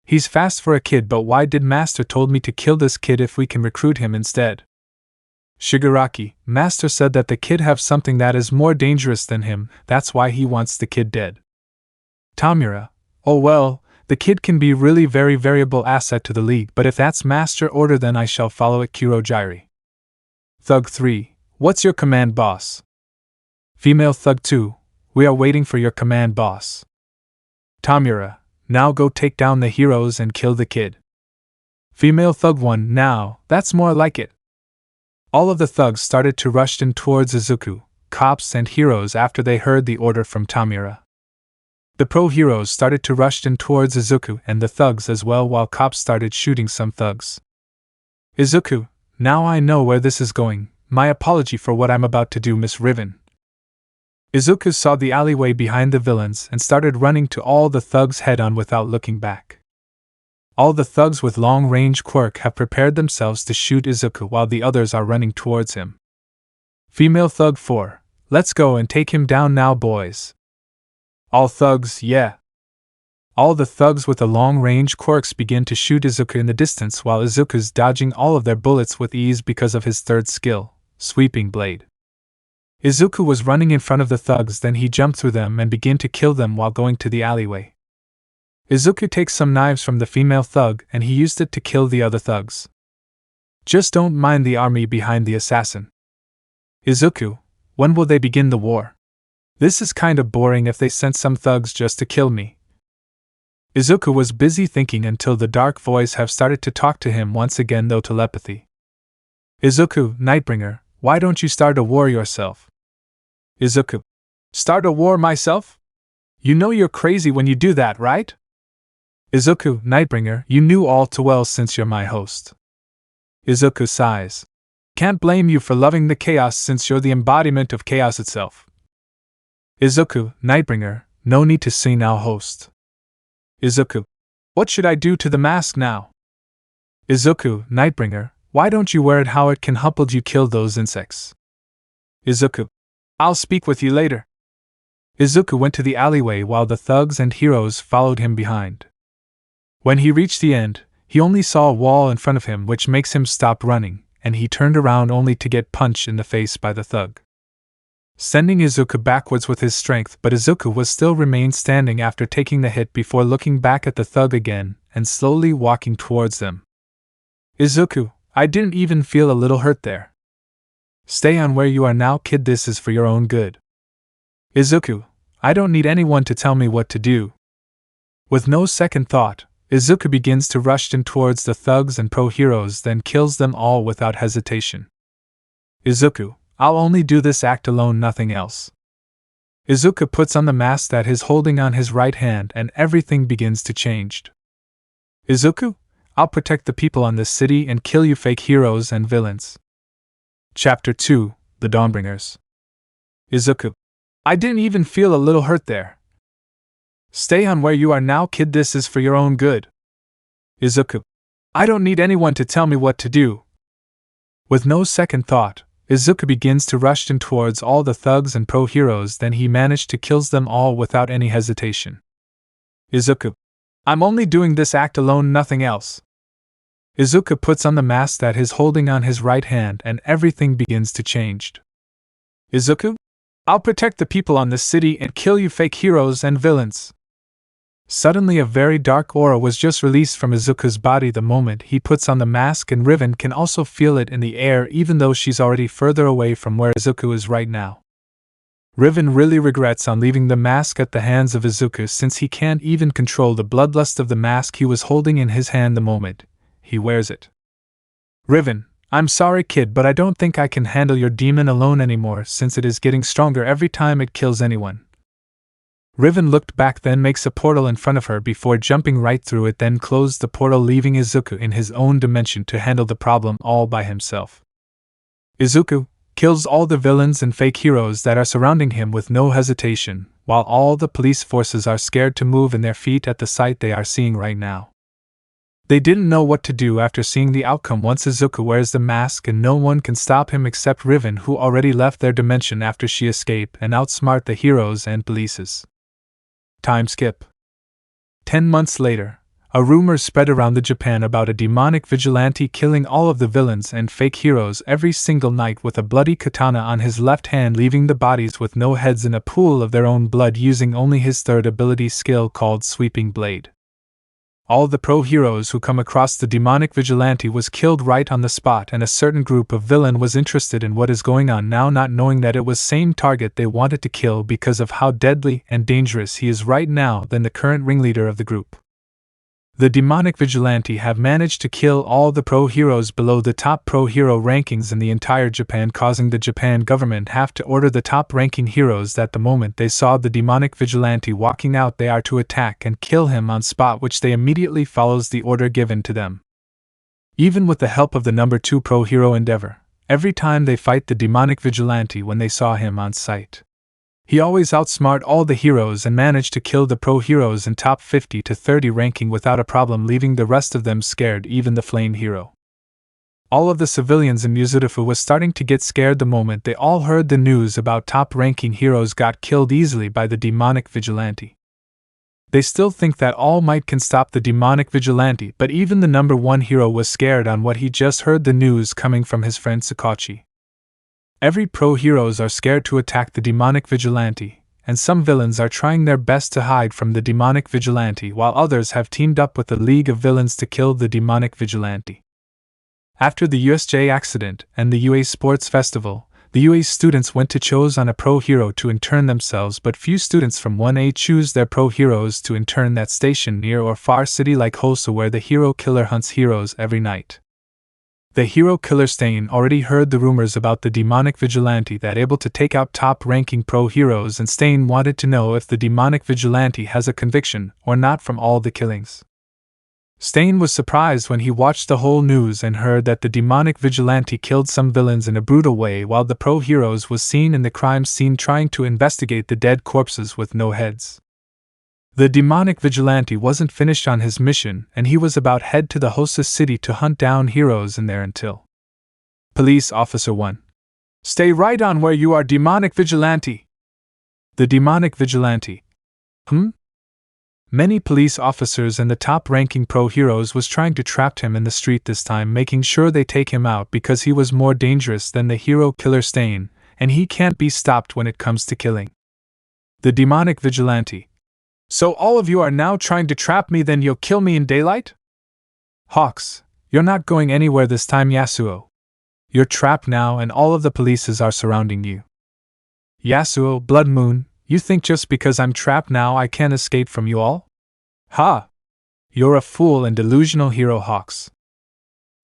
He's fast for a kid, but why did Master told me to kill this kid if we can recruit him instead? Shigaraki, Master said that the kid have something that is more dangerous than him, that's why he wants the kid dead. Tamura, oh well, the kid can be really very variable asset to the league, but if that's Master order then I shall follow it. Kurojairi. Thug 3, what's your command, boss? Female Thug 2, we are waiting for your command, boss. Tamura, now go take down the heroes and kill the kid. Female Thug 1, now, that's more like it. All of the thugs started to rush in towards Izuku, cops and heroes after they heard the order from Tamura. The pro heroes started to rush in towards Izuku and the thugs as well, while cops started shooting some thugs. Izuku, now I know where this is going, my apology for what I'm about to do, Miss Riven. Izuku saw the alleyway behind the villains and started running to all the thugs head on without looking back. All the thugs with long-range quirk have prepared themselves to shoot Izuku while the others are running towards him. Female Thug 4, let's go and take him down now, boys. All thugs, yeah. All the thugs with the long-range quirks begin to shoot Izuku in the distance while Izuku's dodging all of their bullets with ease because of his third skill, Sweeping Blade. Izuku was running in front of the thugs, then he jumped through them and began to kill them while going to the alleyway. Izuku takes some knives from the female thug and he used it to kill the other thugs. Just don't mind the army behind the assassin. Izuku, when will they begin the war? This is kind of boring if they sent some thugs just to kill me. Izuku was busy thinking until the dark voice have started to talk to him once again, though telepathy. Izuku, Nightbringer, why don't you start a war yourself? Izuku, start a war myself? You know you're crazy when you do that, right? Izuku, Nightbringer, you knew all too well since you're my host. Izuku sighs. Can't blame you for loving the chaos since you're the embodiment of chaos itself. Izuku, Nightbringer, no need to see now, host. Izuku, what should I do to the mask now? Izuku, Nightbringer, why don't you wear it how it can help you kill those insects? Izuku, I'll speak with you later. Izuku went to the alleyway while the thugs and heroes followed him behind. When he reached the end, he only saw a wall in front of him, which makes him stop running, and he turned around only to get punched in the face by the thug, sending Izuku backwards with his strength, but Izuku was still remained standing after taking the hit before looking back at the thug again and slowly walking towards them. Izuku, I didn't even feel a little hurt there. Stay on where you are now, kid, this is for your own good. Izuku, I don't need anyone to tell me what to do. With no second thought, Izuku begins to rush in towards the thugs and pro-heroes, then kills them all without hesitation. Izuku, I'll only do this act alone, nothing else. Izuku puts on the mask that he's holding on his right hand and everything begins to change. Izuku, I'll protect the people on this city and kill you fake heroes and villains. Chapter 2, The Dawnbringers. Izuku, I didn't even feel a little hurt there. Stay on where you are now, kid, this is for your own good. Izuku, I don't need anyone to tell me what to do. With no second thought, Izuku begins to rush in towards all the thugs and pro-heroes, then he managed to kill them all without any hesitation. Izuku, I'm only doing this act alone, nothing else. Izuku puts on the mask that he's holding on his right hand and everything begins to change. Izuku, I'll protect the people on this city and kill you fake heroes and villains. Suddenly a very dark aura was just released from Izuku's body the moment he puts on the mask, and Riven can also feel it in the air even though she's already further away from where Izuku is right now. Riven really regrets on leaving the mask at the hands of Izuku since he can't even control the bloodlust of the mask he was holding in his hand the moment he wears it. Riven, I'm sorry, kid, but I don't think I can handle your demon alone anymore since it is getting stronger every time it kills anyone. Riven looked back, then makes a portal in front of her before jumping right through it, then closed the portal, leaving Izuku in his own dimension to handle the problem all by himself. Izuku kills all the villains and fake heroes that are surrounding him with no hesitation, while all the police forces are scared to move in their feet at the sight they are seeing right now. They didn't know what to do after seeing the outcome once Izuku wears the mask, and no one can stop him except Riven, who already left their dimension after she escaped and outsmart the heroes and polices. Time skip. 10 months later, a rumor spread around the Japan about a demonic vigilante killing all of the villains and fake heroes every single night with a bloody katana on his left hand, leaving the bodies with no heads in a pool of their own blood, using only his third ability skill called Sweeping Blade. All the pro-heroes who come across the demonic vigilante was killed right on the spot, and a certain group of villain was interested in what is going on now, not knowing that it was same target they wanted to kill because of how deadly and dangerous he is right now than the current ringleader of the group. The demonic vigilante have managed to kill all the pro-heroes below the top pro-hero rankings in the entire Japan, causing the Japan government have to order the top-ranking heroes that the moment they saw the demonic vigilante walking out they are to attack and kill him on spot, which they immediately follows the order given to them. Even with the help of the number 2 pro-hero Endeavor, every time they fight the demonic vigilante when they saw him on sight, he always outsmart all the heroes and managed to kill the pro-heroes in top 50 to 30 ranking without a problem, leaving the rest of them scared, even the flame hero. All of the civilians in Yasuo was starting to get scared the moment they all heard the news about top-ranking heroes got killed easily by the demonic vigilante. They still think that Almight can stop the demonic vigilante, but even the number 1 hero was scared on what he just heard the news coming from his friend Sakachi. Every pro-heroes are scared to attack the demonic vigilante, and some villains are trying their best to hide from the demonic vigilante while others have teamed up with the League of Villains to kill the demonic vigilante. After the USJ accident and the UA Sports Festival, the UA students went to choose on a pro-hero to intern themselves, but few students from 1A choose their pro-heroes to intern that station near or far city like Hosa where the hero killer hunts heroes every night. The hero killer Stain already heard the rumors about the demonic vigilante that able to take out top-ranking pro-heroes, and Stain wanted to know if the demonic vigilante has a conviction or not from all the killings. Stain was surprised when he watched the whole news and heard that the demonic vigilante killed some villains in a brutal way while the pro-heroes was seen in the crime scene trying to investigate the dead corpses with no heads. The demonic vigilante wasn't finished on his mission and he was about head to the Hosa city to hunt down heroes in there until Police Officer 1. Stay right on where you are, demonic vigilante. The demonic vigilante. Many police officers and the top-ranking pro-heroes was trying to trap him in the street this time, making sure they take him out because he was more dangerous than the hero killer Stain, and he can't be stopped when it comes to killing. The demonic vigilante. So all of you are now trying to trap me, then you'll kill me in daylight? Hawks, you're not going anywhere this time, Yasuo. You're trapped now and all of the polices are surrounding you. Yasuo, Blood Moon, you think just because I'm trapped now I can't escape from you all? Ha! You're a fool and delusional hero, Hawks.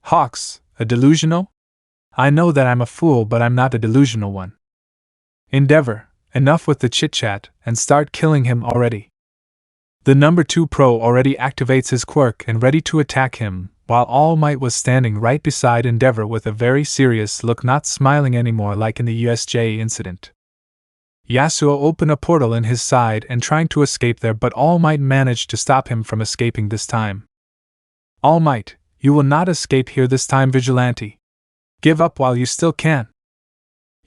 Hawks, a delusional? I know that I'm a fool, but I'm not a delusional one. Endeavor, enough with the chit-chat and start killing him already. The number 2 pro already activates his quirk and ready to attack him, while All Might was standing right beside Endeavor with a very serious look, not smiling anymore like in the USJ incident. Yasuo opened a portal in his side and trying to escape there, but All Might managed to stop him from escaping this time. All Might, you will not escape here this time, Vigilante. Give up while you still can.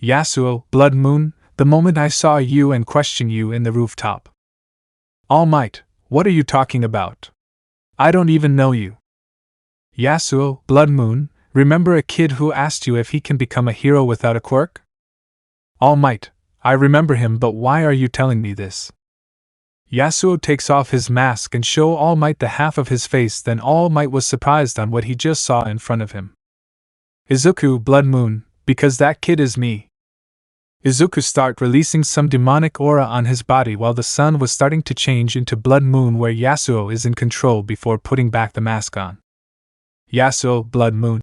Yasuo, Blood Moon, the moment I saw you and questioned you in the rooftop. All Might, what are you talking about? I don't even know you. Yasuo, Blood Moon, remember a kid who asked you if he can become a hero without a quirk? All Might, I remember him, but why are you telling me this? Yasuo takes off his mask and show All Might the half of his face, then All Might was surprised on what he just saw in front of him. Izuku, Blood Moon, because that kid is me. Izuku start releasing some demonic aura on his body while the sun was starting to change into Blood Moon where Yasuo is in control before putting back the mask on. Yasuo, Blood Moon.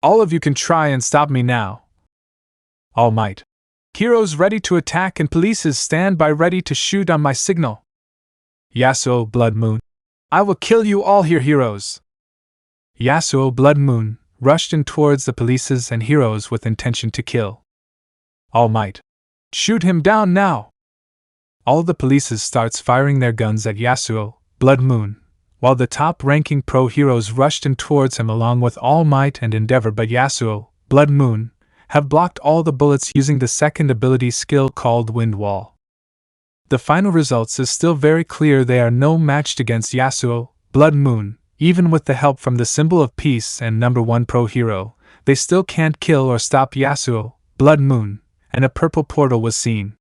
All of you can try and stop me now. All Might. Heroes ready to attack and polices stand by ready to shoot on my signal. Yasuo, Blood Moon. I will kill you all here, heroes. Yasuo, Blood Moon, rushed in towards the polices and heroes with intention to kill. All Might. Shoot him down now! All the polices starts firing their guns at Yasuo, Blood Moon, while the top-ranking pro-heroes rushed in towards him along with All Might and Endeavor, but Yasuo, Blood Moon, have blocked all the bullets using the second ability skill called Wind Wall. The final results is still very clear, they are no matched against Yasuo, Blood Moon, even with the help from the symbol of peace and number 1 pro-hero, they still can't kill or stop Yasuo, Blood Moon, and a purple portal was seen.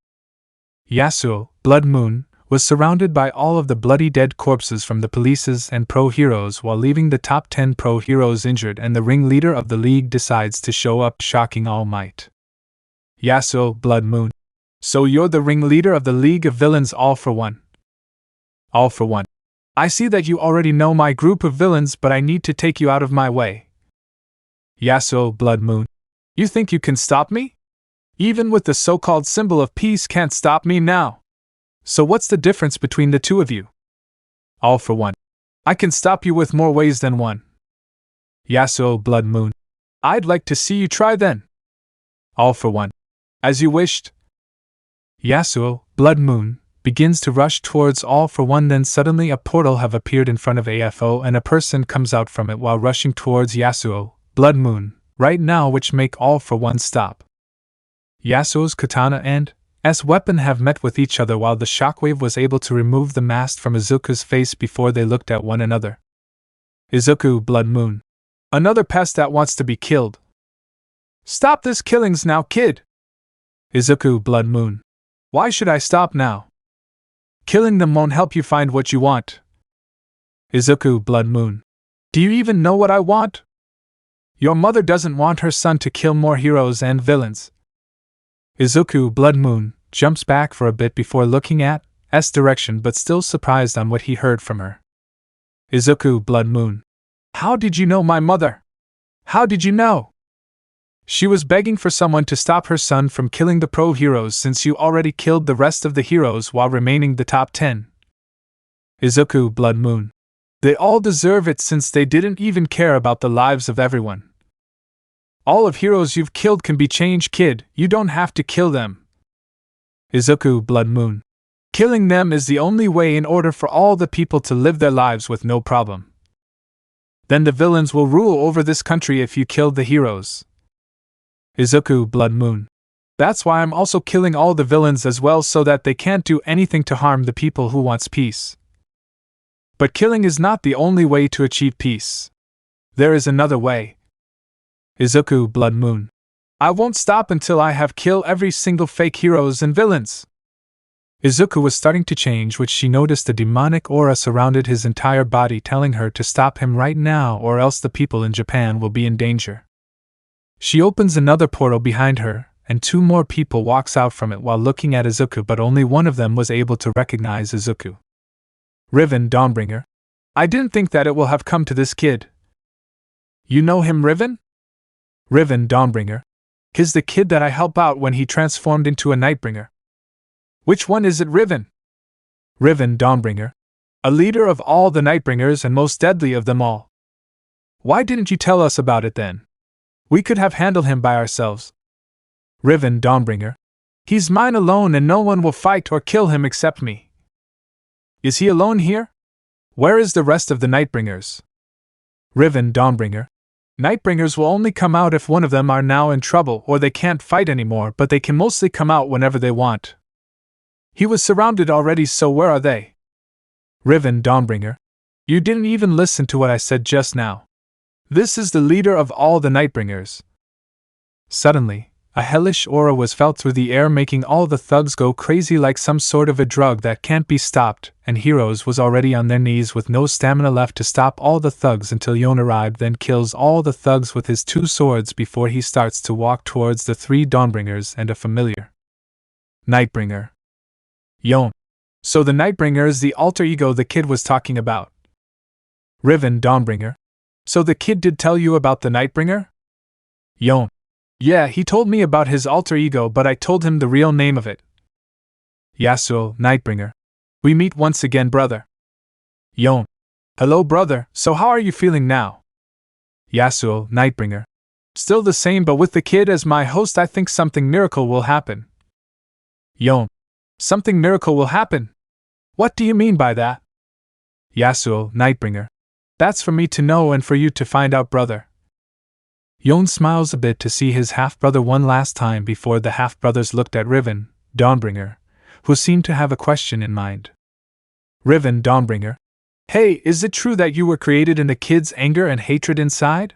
Yasuo, Blood Moon, was surrounded by all of the bloody dead corpses from the polices and pro-heroes while leaving the top 10 pro-heroes injured, and the ringleader of the league decides to show up, shocking All Might. Yasuo, Blood Moon. So you're the ringleader of the League of Villains, All for One. All for One. I see that you already know my group of villains, but I need to take you out of my way. Yasuo, Blood Moon. You think you can stop me? Even with the so-called symbol of peace can't stop me now. So what's the difference between the two of you? All for One. I can stop you with more ways than one. Yasuo, Blood Moon. I'd like to see you try then. All for One. As you wished. Yasuo, Blood Moon, begins to rush towards All for One, then suddenly a portal have appeared in front of AFO and a person comes out from it while rushing towards Yasuo, Blood Moon, right now, which make All for One stop. Yasuo's katana and S weapon have met with each other while the shockwave was able to remove the mask from Izuku's face before they looked at one another. Izuku, Blood Moon. Another pest that wants to be killed. Stop this killings now, kid! Izuku Blood Moon. Why should I stop now? Killing them won't help you find what you want. Izuku Blood Moon. Do you even know what I want? Your mother doesn't want her son to kill more heroes and villains. Izuku Blood Moon jumps back for a bit before looking at S direction but still surprised on what he heard from her. Izuku Blood Moon. How did you know my mother? How did you know? She was begging for someone to stop her son from killing the pro heroes since you already killed the rest of the heroes while remaining the top 10. Izuku Blood Moon. They all deserve it since they didn't even care about the lives of everyone. All of heroes you've killed can be changed, kid, you don't have to kill them. Izuku Blood Moon. Killing them is the only way in order for all the people to live their lives with no problem. Then the villains will rule over this country if you killed the heroes. Izuku Blood Moon. That's why I'm also killing all the villains as well so that they can't do anything to harm the people who wants peace. But killing is not the only way to achieve peace. There is another way. Izuku Blood Moon. I won't stop until I have killed every single fake heroes and villains. Izuku was starting to change, which she noticed a demonic aura surrounded his entire body, telling her to stop him right now or else the people in Japan will be in danger. She opens another portal behind her, and 2 more people walks out from it while looking at Izuku, but only one of them was able to recognize Izuku. Riven Dawnbringer. I didn't think that it will have come to this kid. You know him, Riven? Riven Dawnbringer. He's the kid that I help out when he transformed into a Nightbringer. Which one is it, Riven? Riven Dawnbringer. A leader of all the Nightbringers and most deadly of them all. Why didn't you tell us about it then? We could have handled him by ourselves. Riven Dawnbringer. He's mine alone and no one will fight or kill him except me. Is he alone here? Where is the rest of the Nightbringers? Riven Dawnbringer. Nightbringers will only come out if one of them are now in trouble or they can't fight anymore, but they can mostly come out whenever they want. He was surrounded already, so where are they? Riven Dawnbringer. You didn't even listen to what I said just now. This is the leader of all the Nightbringers. Suddenly, a hellish aura was felt through the air, making all the thugs go crazy like some sort of a drug that can't be stopped, and Heroes was already on their knees with no stamina left to stop all the thugs until Yone arrived, then kills all the thugs with his 2 swords before he starts to walk towards the 3 Dawnbringers and a familiar Nightbringer. Yone. So the Nightbringer is the alter ego the kid was talking about. Riven Dawnbringer. So the kid did tell you about the Nightbringer? Yone. Yeah, he told me about his alter ego, but I told him the real name of it. Yasuo, Nightbringer. We meet once again, brother. Yone. Hello, brother, so how are you feeling now? Yasuo, Nightbringer. Still the same, but with the kid as my host I think something miracle will happen. Yone. Something miracle will happen? What do you mean by that? Yasuo, Nightbringer. That's for me to know and for you to find out, brother. Yone smiles a bit to see his half-brother one last time before the half-brothers looked at Riven, Dawnbringer, who seemed to have a question in mind. Riven Dawnbringer. Hey, is it true that you were created in the kid's anger and hatred inside?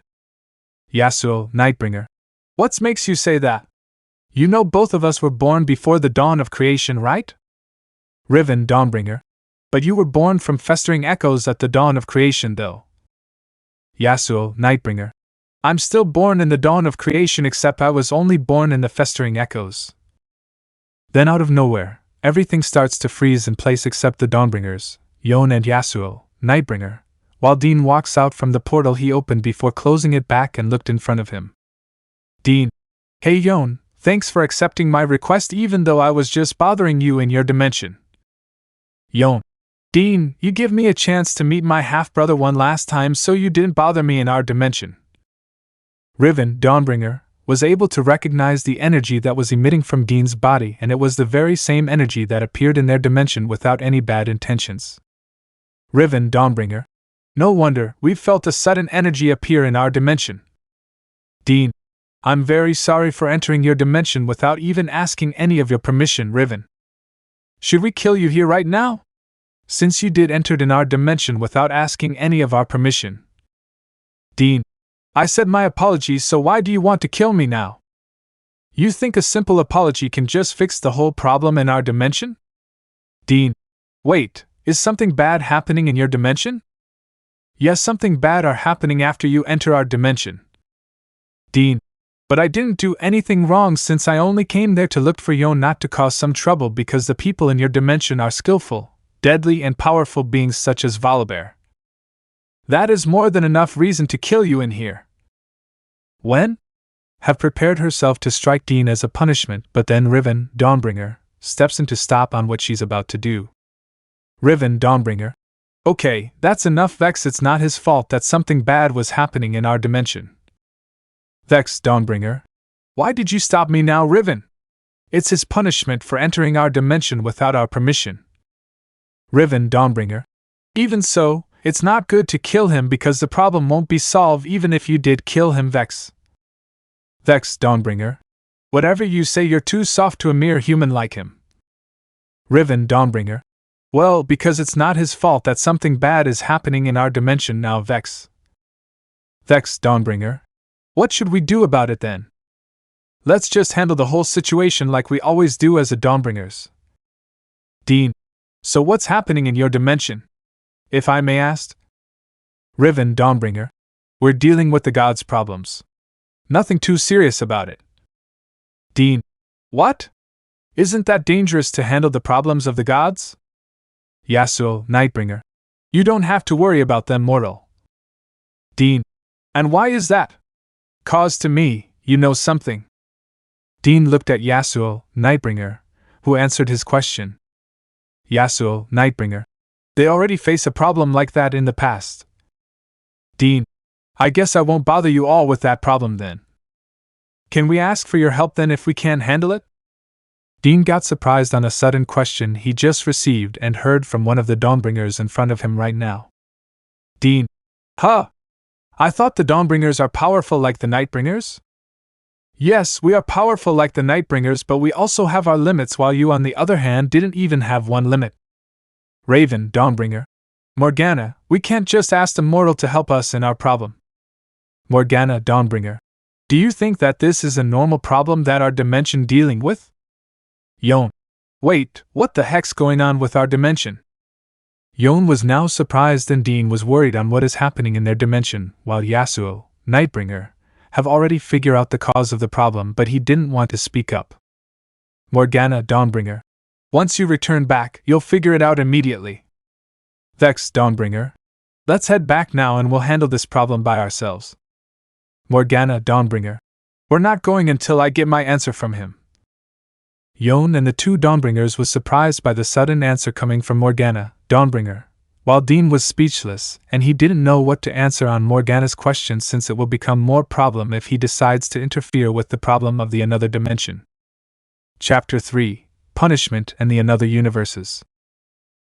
Yasuo, Nightbringer. What makes you say that? You know both of us were born before the dawn of creation, right? Riven Dawnbringer. But you were born from festering echoes at the dawn of creation, though. Yasuo, Nightbringer. I'm still born in the dawn of creation, except I was only born in the festering echoes. Then out of nowhere, everything starts to freeze in place except the Dawnbringers, Yone and Yasuo, Nightbringer, while Dean walks out from the portal he opened before closing it back and looked in front of him. Dean. Hey Yone, thanks for accepting my request even though I was just bothering you in your dimension. Yone. Dean, you give me a chance to meet my half-brother one last time so you didn't bother me in our dimension. Riven, Dawnbringer, was able to recognize the energy that was emitting from Dean's body, and it was the very same energy that appeared in their dimension without any bad intentions. Riven, Dawnbringer. No wonder, we've felt a sudden energy appear in our dimension. Dean. I'm very sorry for entering your dimension without even asking any of your permission, Riven. Should we kill you here right now? Since you did enter in our dimension without asking any of our permission. Dean. I said my apologies, so why do you want to kill me now? You think a simple apology can just fix the whole problem in our dimension? Dean. Wait, is something bad happening in your dimension? Yes, something bad are happening after you enter our dimension. Dean. But I didn't do anything wrong since I only came there to look for Yone, not to cause some trouble, because the people in your dimension are skillful, deadly and powerful beings such as Volibear. That is more than enough reason to kill you in here. When? Have prepared herself to strike Dean as a punishment, but then Riven, Dawnbringer, steps in to stop on what she's about to do. Riven, Dawnbringer. Okay, that's enough, Vex. It's not his fault that something bad was happening in our dimension. Vex, Dawnbringer. Why did you stop me now, Riven? It's his punishment for entering our dimension without our permission. Riven, Dawnbringer. Even so, it's not good to kill him because the problem won't be solved even if you did kill him, Vex. Vex, Dawnbringer. Whatever you say, you're too soft to a mere human like him. Riven, Dawnbringer. Well, because it's not his fault that something bad is happening in our dimension now, Vex. Vex, Dawnbringer. What should we do about it then? Let's just handle the whole situation like we always do as a Dawnbringers. Dean. So what's happening in your dimension, if I may ask? Riven, Dawnbringer. We're dealing with the gods' problems. Nothing too serious about it. Dean. What? Isn't that dangerous to handle the problems of the gods? Yasuo, Nightbringer. You don't have to worry about them, mortal. Dean. And why is that? 'Cause to me, you know something. Dean looked at Yasuo, Nightbringer, who answered his question. Yasuo, Nightbringer. They already face a problem like that in the past. Dean. I guess I won't bother you all with that problem then. Can we ask for your help then if we can't handle it? Dean got surprised on a sudden question he just received and heard from one of the Dawnbringers in front of him right now. Dean. Huh? I thought the Dawnbringers are powerful like the Nightbringers? Yes, we are powerful like the Nightbringers, but we also have our limits, while you on the other hand didn't even have one limit. Raven, Dawnbringer. Morgana, we can't just ask the mortal to help us in our problem. Morgana, Dawnbringer. Do you think that this is a normal problem that our dimension dealing with? Yone. Wait, what the heck's going on with our dimension? Yone was now surprised and Dean was worried on what is happening in their dimension, while Yasuo, Nightbringer, have already figured out the cause of the problem, but he didn't want to speak up. Morgana, Dawnbringer. Once you return back, you'll figure it out immediately. Vex, Dawnbringer. Let's head back now and we'll handle this problem by ourselves. Morgana, Dawnbringer. We're not going until I get my answer from him. Yone and the two Dawnbringers was surprised by the sudden answer coming from Morgana, Dawnbringer, while Dean was speechless and he didn't know what to answer on Morgana's question, since it will become more problem if he decides to interfere with the problem of the another dimension. Chapter 3, Punishment and the Another Universes.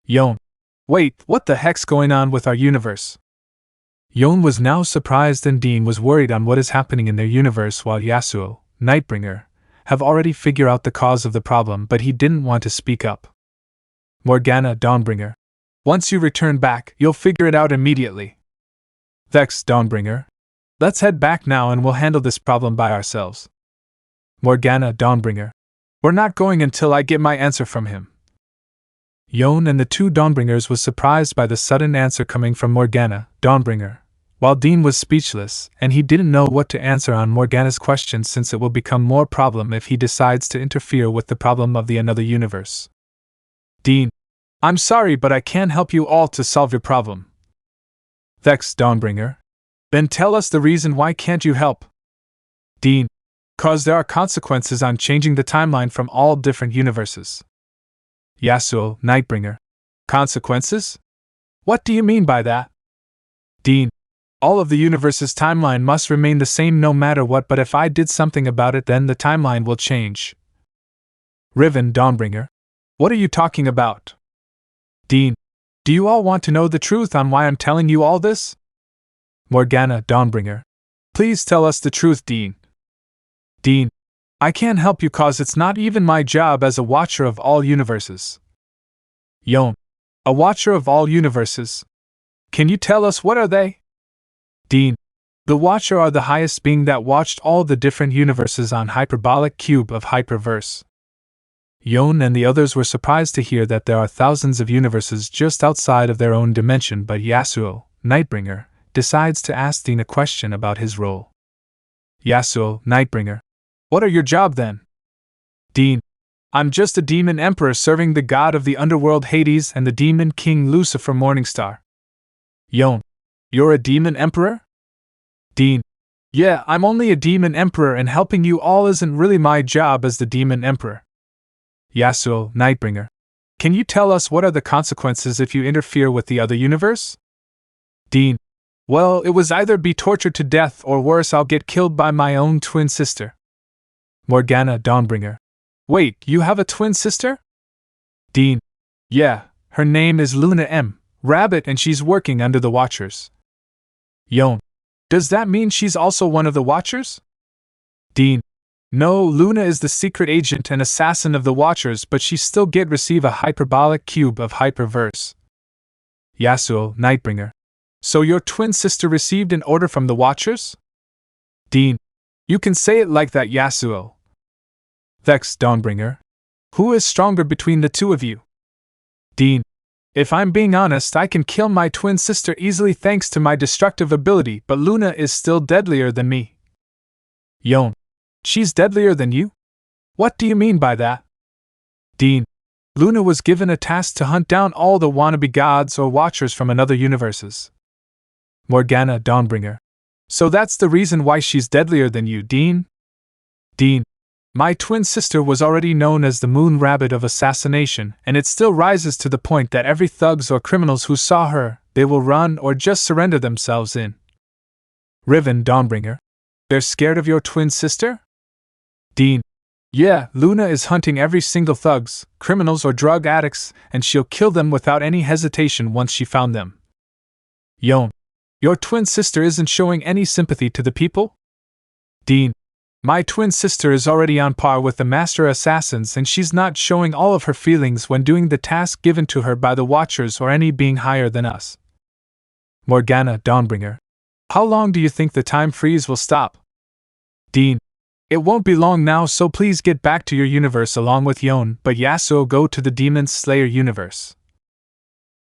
Yone. Wait, what the heck's going on with our universe? Yone was now surprised and Dean was worried on what is happening in their universe, while Yasuo, Nightbringer, have already figured out the cause of the problem, but he didn't want to speak up. Morgana, Dawnbringer. Once you return back, you'll figure it out immediately. Vex, Dawnbringer. Let's head back now and we'll handle this problem by ourselves. Morgana, Dawnbringer. We're not going until I get my answer from him. Yone and the two Dawnbringers was surprised by the sudden answer coming from Morgana, Dawnbringer, while Dean was speechless and he didn't know what to answer on Morgana's question, since it will become more problem if he decides to interfere with the problem of the another universe. Dean. I'm sorry, but I can't help you all to solve your problem. Vex, Dawnbringer. Then tell us the reason why can't you help? Dean. 'Cause there are consequences on changing the timeline from all different universes. Yasuo, Nightbringer. Consequences? What do you mean by that? Dean. All of the universe's timeline must remain the same no matter what, but if I did something about it, then the timeline will change. Riven, Dawnbringer. What are you talking about? Dean. Do you all want to know the truth on why I'm telling you all this? Morgana, Dawnbringer. Please tell us the truth, Dean. Dean. I can't help you 'cause it's not even my job as a watcher of all universes. Yone. A watcher of all universes? Can you tell us what are they? Dean. The Watcher are the highest being that watched all the different universes on hyperbolic cube of hyperverse. Yone and the others were surprised to hear that there are thousands of universes just outside of their own dimension, but Yasuo, Nightbringer, decides to ask Dean a question about his role. Yasuo, Nightbringer. What are your job then? Dean. I'm just a demon emperor serving the god of the underworld Hades and the demon king Lucifer Morningstar. Yone. You're a demon emperor? Dean. Yeah, I'm only a demon emperor and helping you all isn't really my job as the demon emperor. Yasuo, Nightbringer. Can you tell us what are the consequences if you interfere with the other universe? Dean. Well, it was either be tortured to death or worse, I'll get killed by my own twin sister. Morgana, Dawnbringer. Wait, you have a twin sister? Dean. Yeah, her name is Luna M. Rabbit and she's working under the Watchers. Yone. Does that mean she's also one of the Watchers? Dean. No, Luna is the secret agent and assassin of the Watchers, but she still receive a hyperbolic cube of hyperverse. Yasuo, Nightbringer. So your twin sister received an order from the Watchers? Dean. You can say it like that, Yasuo. Vex, Dawnbringer. Who is stronger between the two of you? Dean. If I'm being honest, I can kill my twin sister easily thanks to my destructive ability, but Luna is still deadlier than me. Yone. She's deadlier than you? What do you mean by that? Dean. Luna was given a task to hunt down all the wannabe gods or Watchers from another universes. Morgana, Dawnbringer. So that's the reason why she's deadlier than you, Dean? Dean. My twin sister was already known as the Moon Rabbit of Assassination, and it still rises to the point that every thugs or criminals who saw her, they will run or just surrender themselves in. Riven, Dawnbringer. They're scared of your twin sister? Dean. Yeah, Luna is hunting every single thugs, criminals or drug addicts, and she'll kill them without any hesitation once she found them. Yone. Your twin sister isn't showing any sympathy to the people? Dean. My twin sister is already on par with the master assassins and she's not showing all of her feelings when doing the task given to her by the Watchers or any being higher than us. Morgana, Dawnbringer. How long do you think the time freeze will stop? Dean. It won't be long now, so please get back to your universe along with Yone, but Yasuo go to the Demon Slayer universe.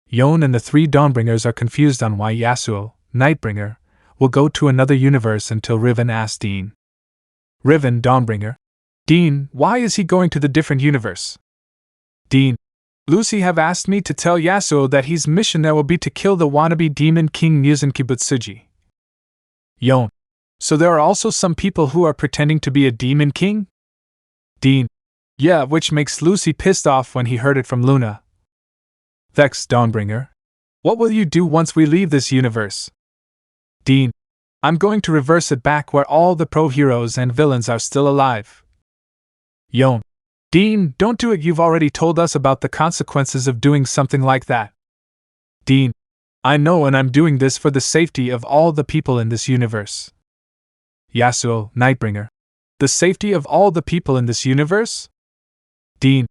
Yone and the three Dawnbringers are confused on why Yasuo, Nightbringer, will go to another universe until Riven asks Dean. Riven, Dawnbringer. Dean, why is he going to the different universe? Dean. Lucy have asked me to tell Yasuo that his mission there will be to kill the wannabe demon king Kibutsuji. Yone. So there are also some people who are pretending to be a demon king? Dean. Yeah, which makes Lucy pissed off when he heard it from Luna. Vex, Dawnbringer. What will you do once we leave this universe? Dean. I'm going to reverse it back where all the pro-heroes and villains are still alive. Yone. Dean, don't do it, you've already told us about the consequences of doing something like that. Dean. I know, and I'm doing this for the safety of all the people in this universe. Yasuo, Nightbringer. The safety of all the people in this universe? Dean.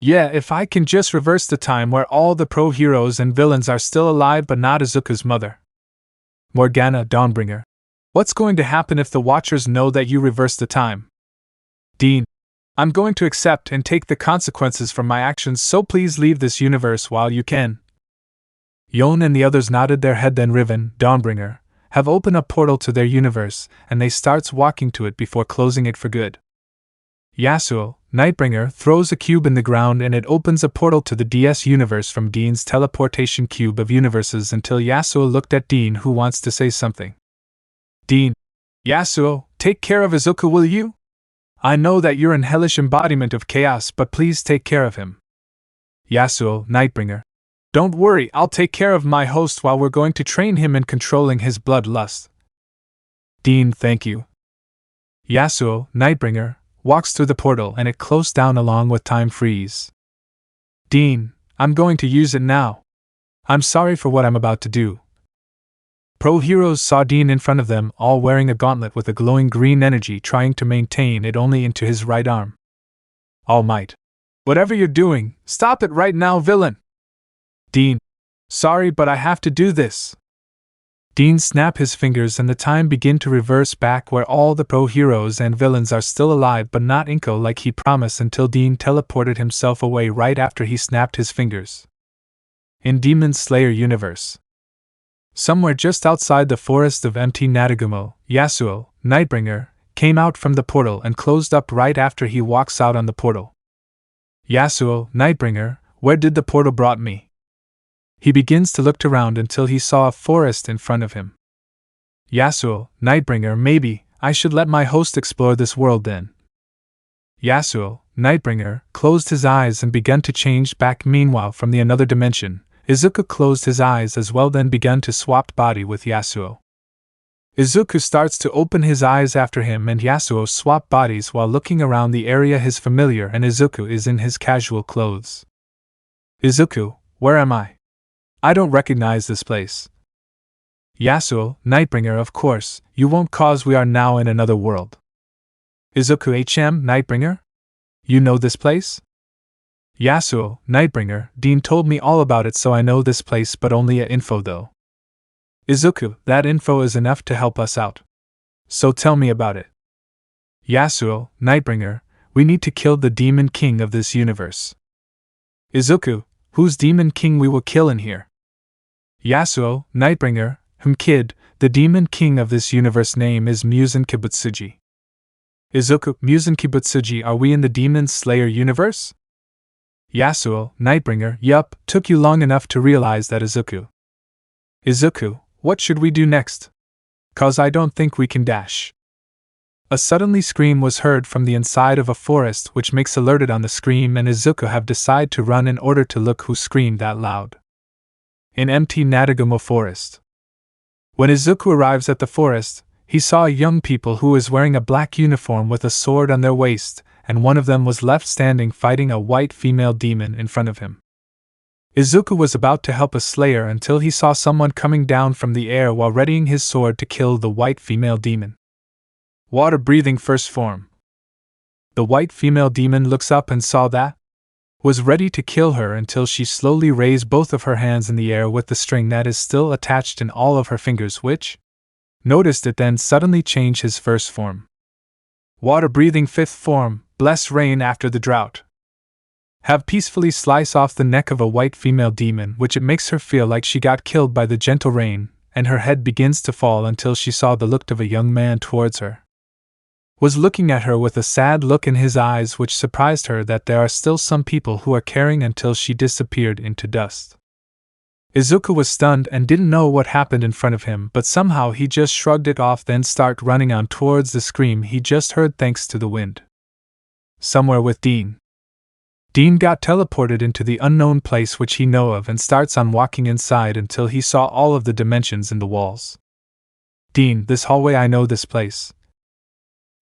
Yeah, if I can just reverse the time where all the pro-heroes and villains are still alive but not Izuku's mother. Morgana, Dawnbringer. What's going to happen if the Watchers know that you reverse the time? Dean. I'm going to accept and take the consequences from my actions, so please leave this universe while you can. Yone and the others nodded their head. Then Riven, Dawnbringer, have opened a portal to their universe, and they starts walking to it before closing it for good. Yasuo, Nightbringer, throws a cube in the ground and it opens a portal to the DS universe from Dean's teleportation cube of universes until Yasuo looked at Dean, who wants to say something. Dean. Yasuo, take care of Izuku, will you? I know that you're an hellish embodiment of chaos, but please take care of him. Yasuo, Nightbringer. Don't worry, I'll take care of my host while we're going to train him in controlling his bloodlust. Dean, thank you. Yasuo, Nightbringer, walks through the portal and it closed down along with time freeze. Dean, I'm going to use it now. I'm sorry for what I'm about to do. Pro-heroes saw Dean in front of them, all wearing a gauntlet with a glowing green energy, trying to maintain it only into his right arm. Almight. Whatever you're doing, stop it right now, villain! Dean. Sorry, but I have to do this. Dean snapped his fingers and the time began to reverse back where all the pro heroes and villains are still alive but not Inko like he promised until Dean teleported himself away right after he snapped his fingers. In Demon Slayer universe. Somewhere just outside the forest of Mt. Natagumo, Yasuo, Nightbringer, came out from the portal and closed up right after he walks out on the portal. Yasuo, Nightbringer, where did the portal brought me? He begins to look around until he saw a forest in front of him. Yasuo, Nightbringer, maybe I should let my host explore this world then. Yasuo, Nightbringer, closed his eyes and began to change back. Meanwhile, from the another dimension, Izuku closed his eyes as well, then began to swap body with Yasuo. Izuku starts to open his eyes after him and Yasuo swap bodies while looking around the area. His familiar and Izuku is in his casual clothes. Izuku, where am I? I don't recognize this place. Yasuo, Nightbringer, of course, you won't cause we are now in another world. Izuku, Nightbringer? You know this place? Yasuo, Nightbringer, Dean told me all about it so I know this place but only a info though. Izuku, that info is enough to help us out. So tell me about it. Yasuo, Nightbringer, we need to kill the Demon King of this universe. Izuku, whose Demon King we will kill in here? Yasuo, Nightbringer, Kid, the Demon King of this universe name is Muzan Kibutsuji. Izuku, Muzan Kibutsuji, are we in the Demon Slayer universe? Yasuo, Nightbringer, yup, took you long enough to realize that. Izuku, what should we do next? Cause I don't think we can dash. A suddenly scream was heard from the inside of a forest which makes alerted on the scream and Izuku have decided to run in order to look who screamed that loud. In Mt. Natagumo forest. When Izuku arrives at the forest, he saw a young people who was wearing a black uniform with a sword on their waist, and one of them was left standing fighting a white female demon in front of him. Izuku was about to help a slayer until he saw someone coming down from the air while readying his sword to kill the white female demon. Water-breathing first form. The white female demon looks up and saw that, was ready to kill her until she slowly raised both of her hands in the air with the string that is still attached in all of her fingers, which noticed it then suddenly changed his first form. Water-breathing fifth form, bless rain after the drought. Have peacefully slice off the neck of a white female demon, which it makes her feel like she got killed by the gentle rain, and her head begins to fall until she saw the look of a young man towards her. Was looking at her with a sad look in his eyes, which surprised her that there are still some people who are caring until she disappeared into dust. Izuku was stunned and didn't know what happened in front of him, but somehow he just shrugged it off, then started running on towards the scream he just heard thanks to the wind. Somewhere with Dean. Dean got teleported into the unknown place which he know of and starts on walking inside until he saw all of the dimensions in the walls. Dean, this hallway, I know this place.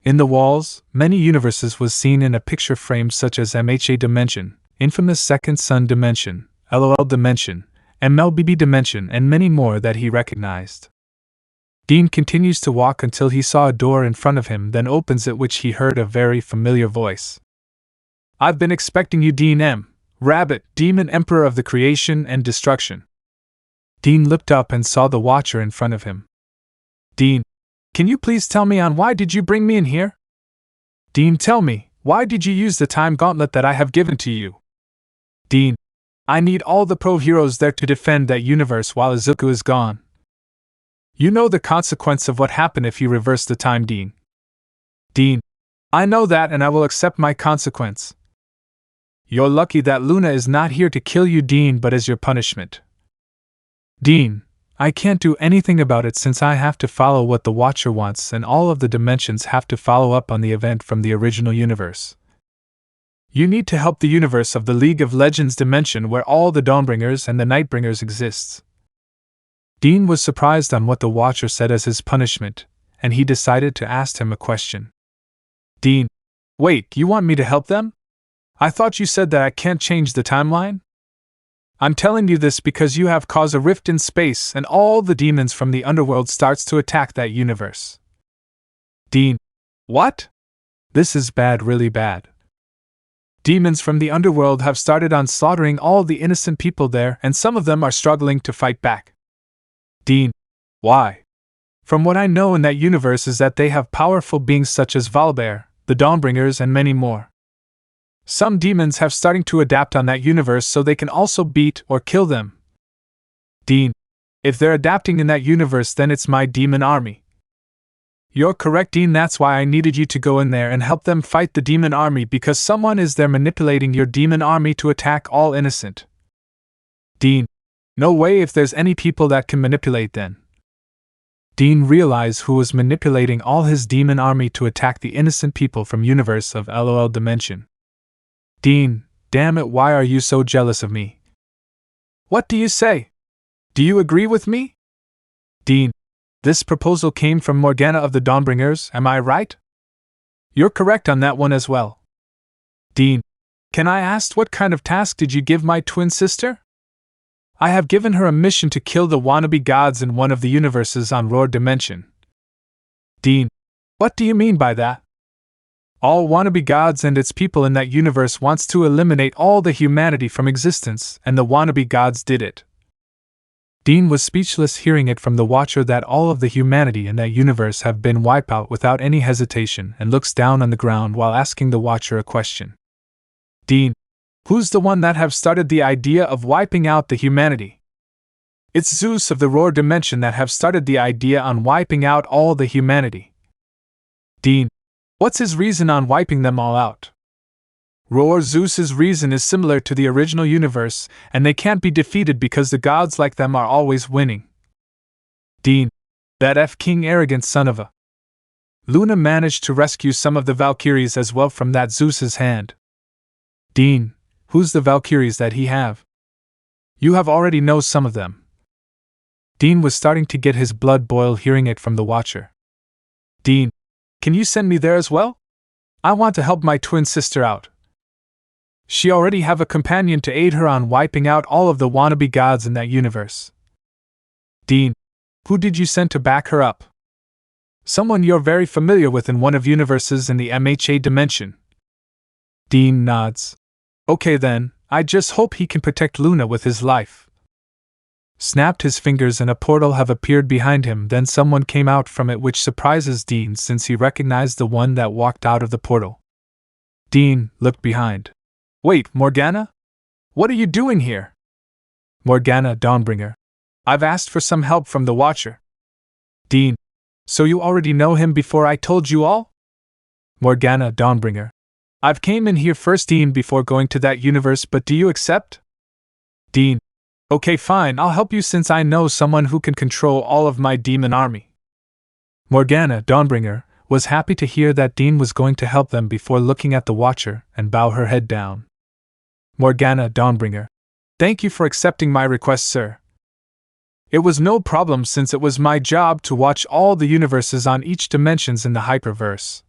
In the walls, many universes was seen in a picture frame such as MHA Dimension, Infamous Second Son Dimension, LOL Dimension, MLBB Dimension, and many more that he recognized. Dean continues to walk until he saw a door in front of him, then opens it, which he heard a very familiar voice. I've been expecting you, Dean M. Rabbit, Demon Emperor of the Creation and Destruction. Dean looked up and saw the Watcher in front of him. Dean, can you please tell me on why did you bring me in here? Dean, tell me, why did you use the time gauntlet that I have given to you? Dean, I need all the pro heroes there to defend that universe while Izuku is gone. You know the consequence of what happened if you reverse the time, Dean. Dean, I know that and I will accept my consequence. You're lucky that Luna is not here to kill you, Dean, but as your punishment. Dean, I can't do anything about it since I have to follow what the Watcher wants and all of the dimensions have to follow up on the event from the original universe. You need to help the universe of the League of Legends dimension where all the Dawnbringers and the Nightbringers exists. Dean was surprised on what the Watcher said as his punishment, and he decided to ask him a question. Dean, wait, you want me to help them? I thought you said that I can't change the timeline? I'm telling you this because you have caused a rift in space and all the demons from the underworld starts to attack that universe. Dean, what? This is bad, really bad. Demons from the underworld have started on slaughtering all the innocent people there and some of them are struggling to fight back. Dean, Why? From what I know in that universe is that they have powerful beings such as Valbear, the Dawnbringers, and many more. Some demons have starting to adapt on that universe so they can also beat or kill them. Dean, if they're adapting in that universe, then it's my demon army. You're correct, Dean, that's why I needed you to go in there and help them fight the demon army, because someone is there manipulating your demon army to attack all innocent. Dean, no way if there's any people that can manipulate then. Dean realized who was manipulating all his demon army to attack the innocent people from universe of LOL dimension. Dean, damn it, why are you so jealous of me? What do you say? Do you agree with me? Dean, this proposal came from Morgana of the Dawnbringers, am I right? You're correct on that one as well. Dean, can I ask what kind of task did you give my twin sister? I have given her a mission to kill the wannabe gods in one of the universes on Roar Dimension. Dean, what do you mean by that? All wannabe gods and its people in that universe wants to eliminate all the humanity from existence, and the wannabe gods did it. Dean was speechless hearing it from the Watcher that all of the humanity in that universe have been wiped out without any hesitation, and looks down on the ground while asking the Watcher a question. Dean, who's the one that have started the idea of wiping out the humanity? It's Zeus of the Roar Dimension that have started the idea on wiping out all the humanity. Dean, what's his reason on wiping them all out? Roar Zeus's reason is similar to the original universe, and they can't be defeated because the gods like them are always winning. Dean, that King arrogant son of a. Luna managed to rescue some of the Valkyries as well from that Zeus's hand. Dean, who's the Valkyries that he have? You have already know some of them. Dean was starting to get his blood boil hearing it from the Watcher. Dean, can you send me there as well? I want to help my twin sister out. She already have a companion to aid her on wiping out all of the wannabe gods in that universe. Dean, who did you send to back her up? Someone you're very familiar with in one of universes in the MHA dimension. Dean nods. Okay then, I just hope he can protect Luna with his life. Snapped his fingers and a portal have appeared behind him, then someone came out from it, which surprises Dean since he recognized the one that walked out of the portal. Dean looked behind. Wait, Morgana? What are you doing here? Morgana Dawnbringer. I've asked for some help from the Watcher. Dean, so you already know him before I told you all? Morgana Dawnbringer. I've came in here first, Dean, before going to that universe, but do you accept? Dean. Okay, fine, I'll help you since I know someone who can control all of my demon army. Morgana Dawnbringer was happy to hear that Dean was going to help them before looking at the Watcher and bow her head down. Morgana Dawnbringer. Thank you for accepting my request, sir. It was no problem since it was my job to watch all the universes on each dimensions in the hyperverse.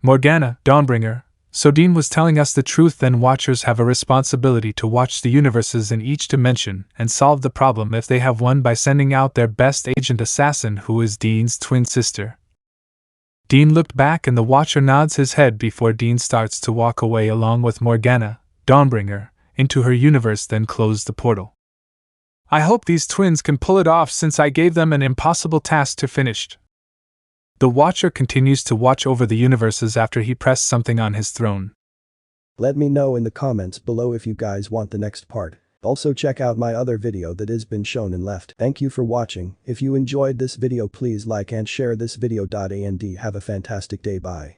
Morgana Dawnbringer. So Dean was telling us the truth, then Watchers have a responsibility to watch the universes in each dimension and solve the problem if they have one by sending out their best agent assassin, who is Dean's twin sister. Dean looked back and the Watcher nods his head before Dean starts to walk away along with Morgana Dawnbringer into her universe, then closed the portal. I hope these twins can pull it off since I gave them an impossible task to finish. The Watcher continues to watch over the universes after he pressed something on his throne. Let me know in the comments below if you guys want the next part. Also check out my other video that has been shown and left. Thank you for watching. If you enjoyed this video, please like and share this video. And have a fantastic day. Bye.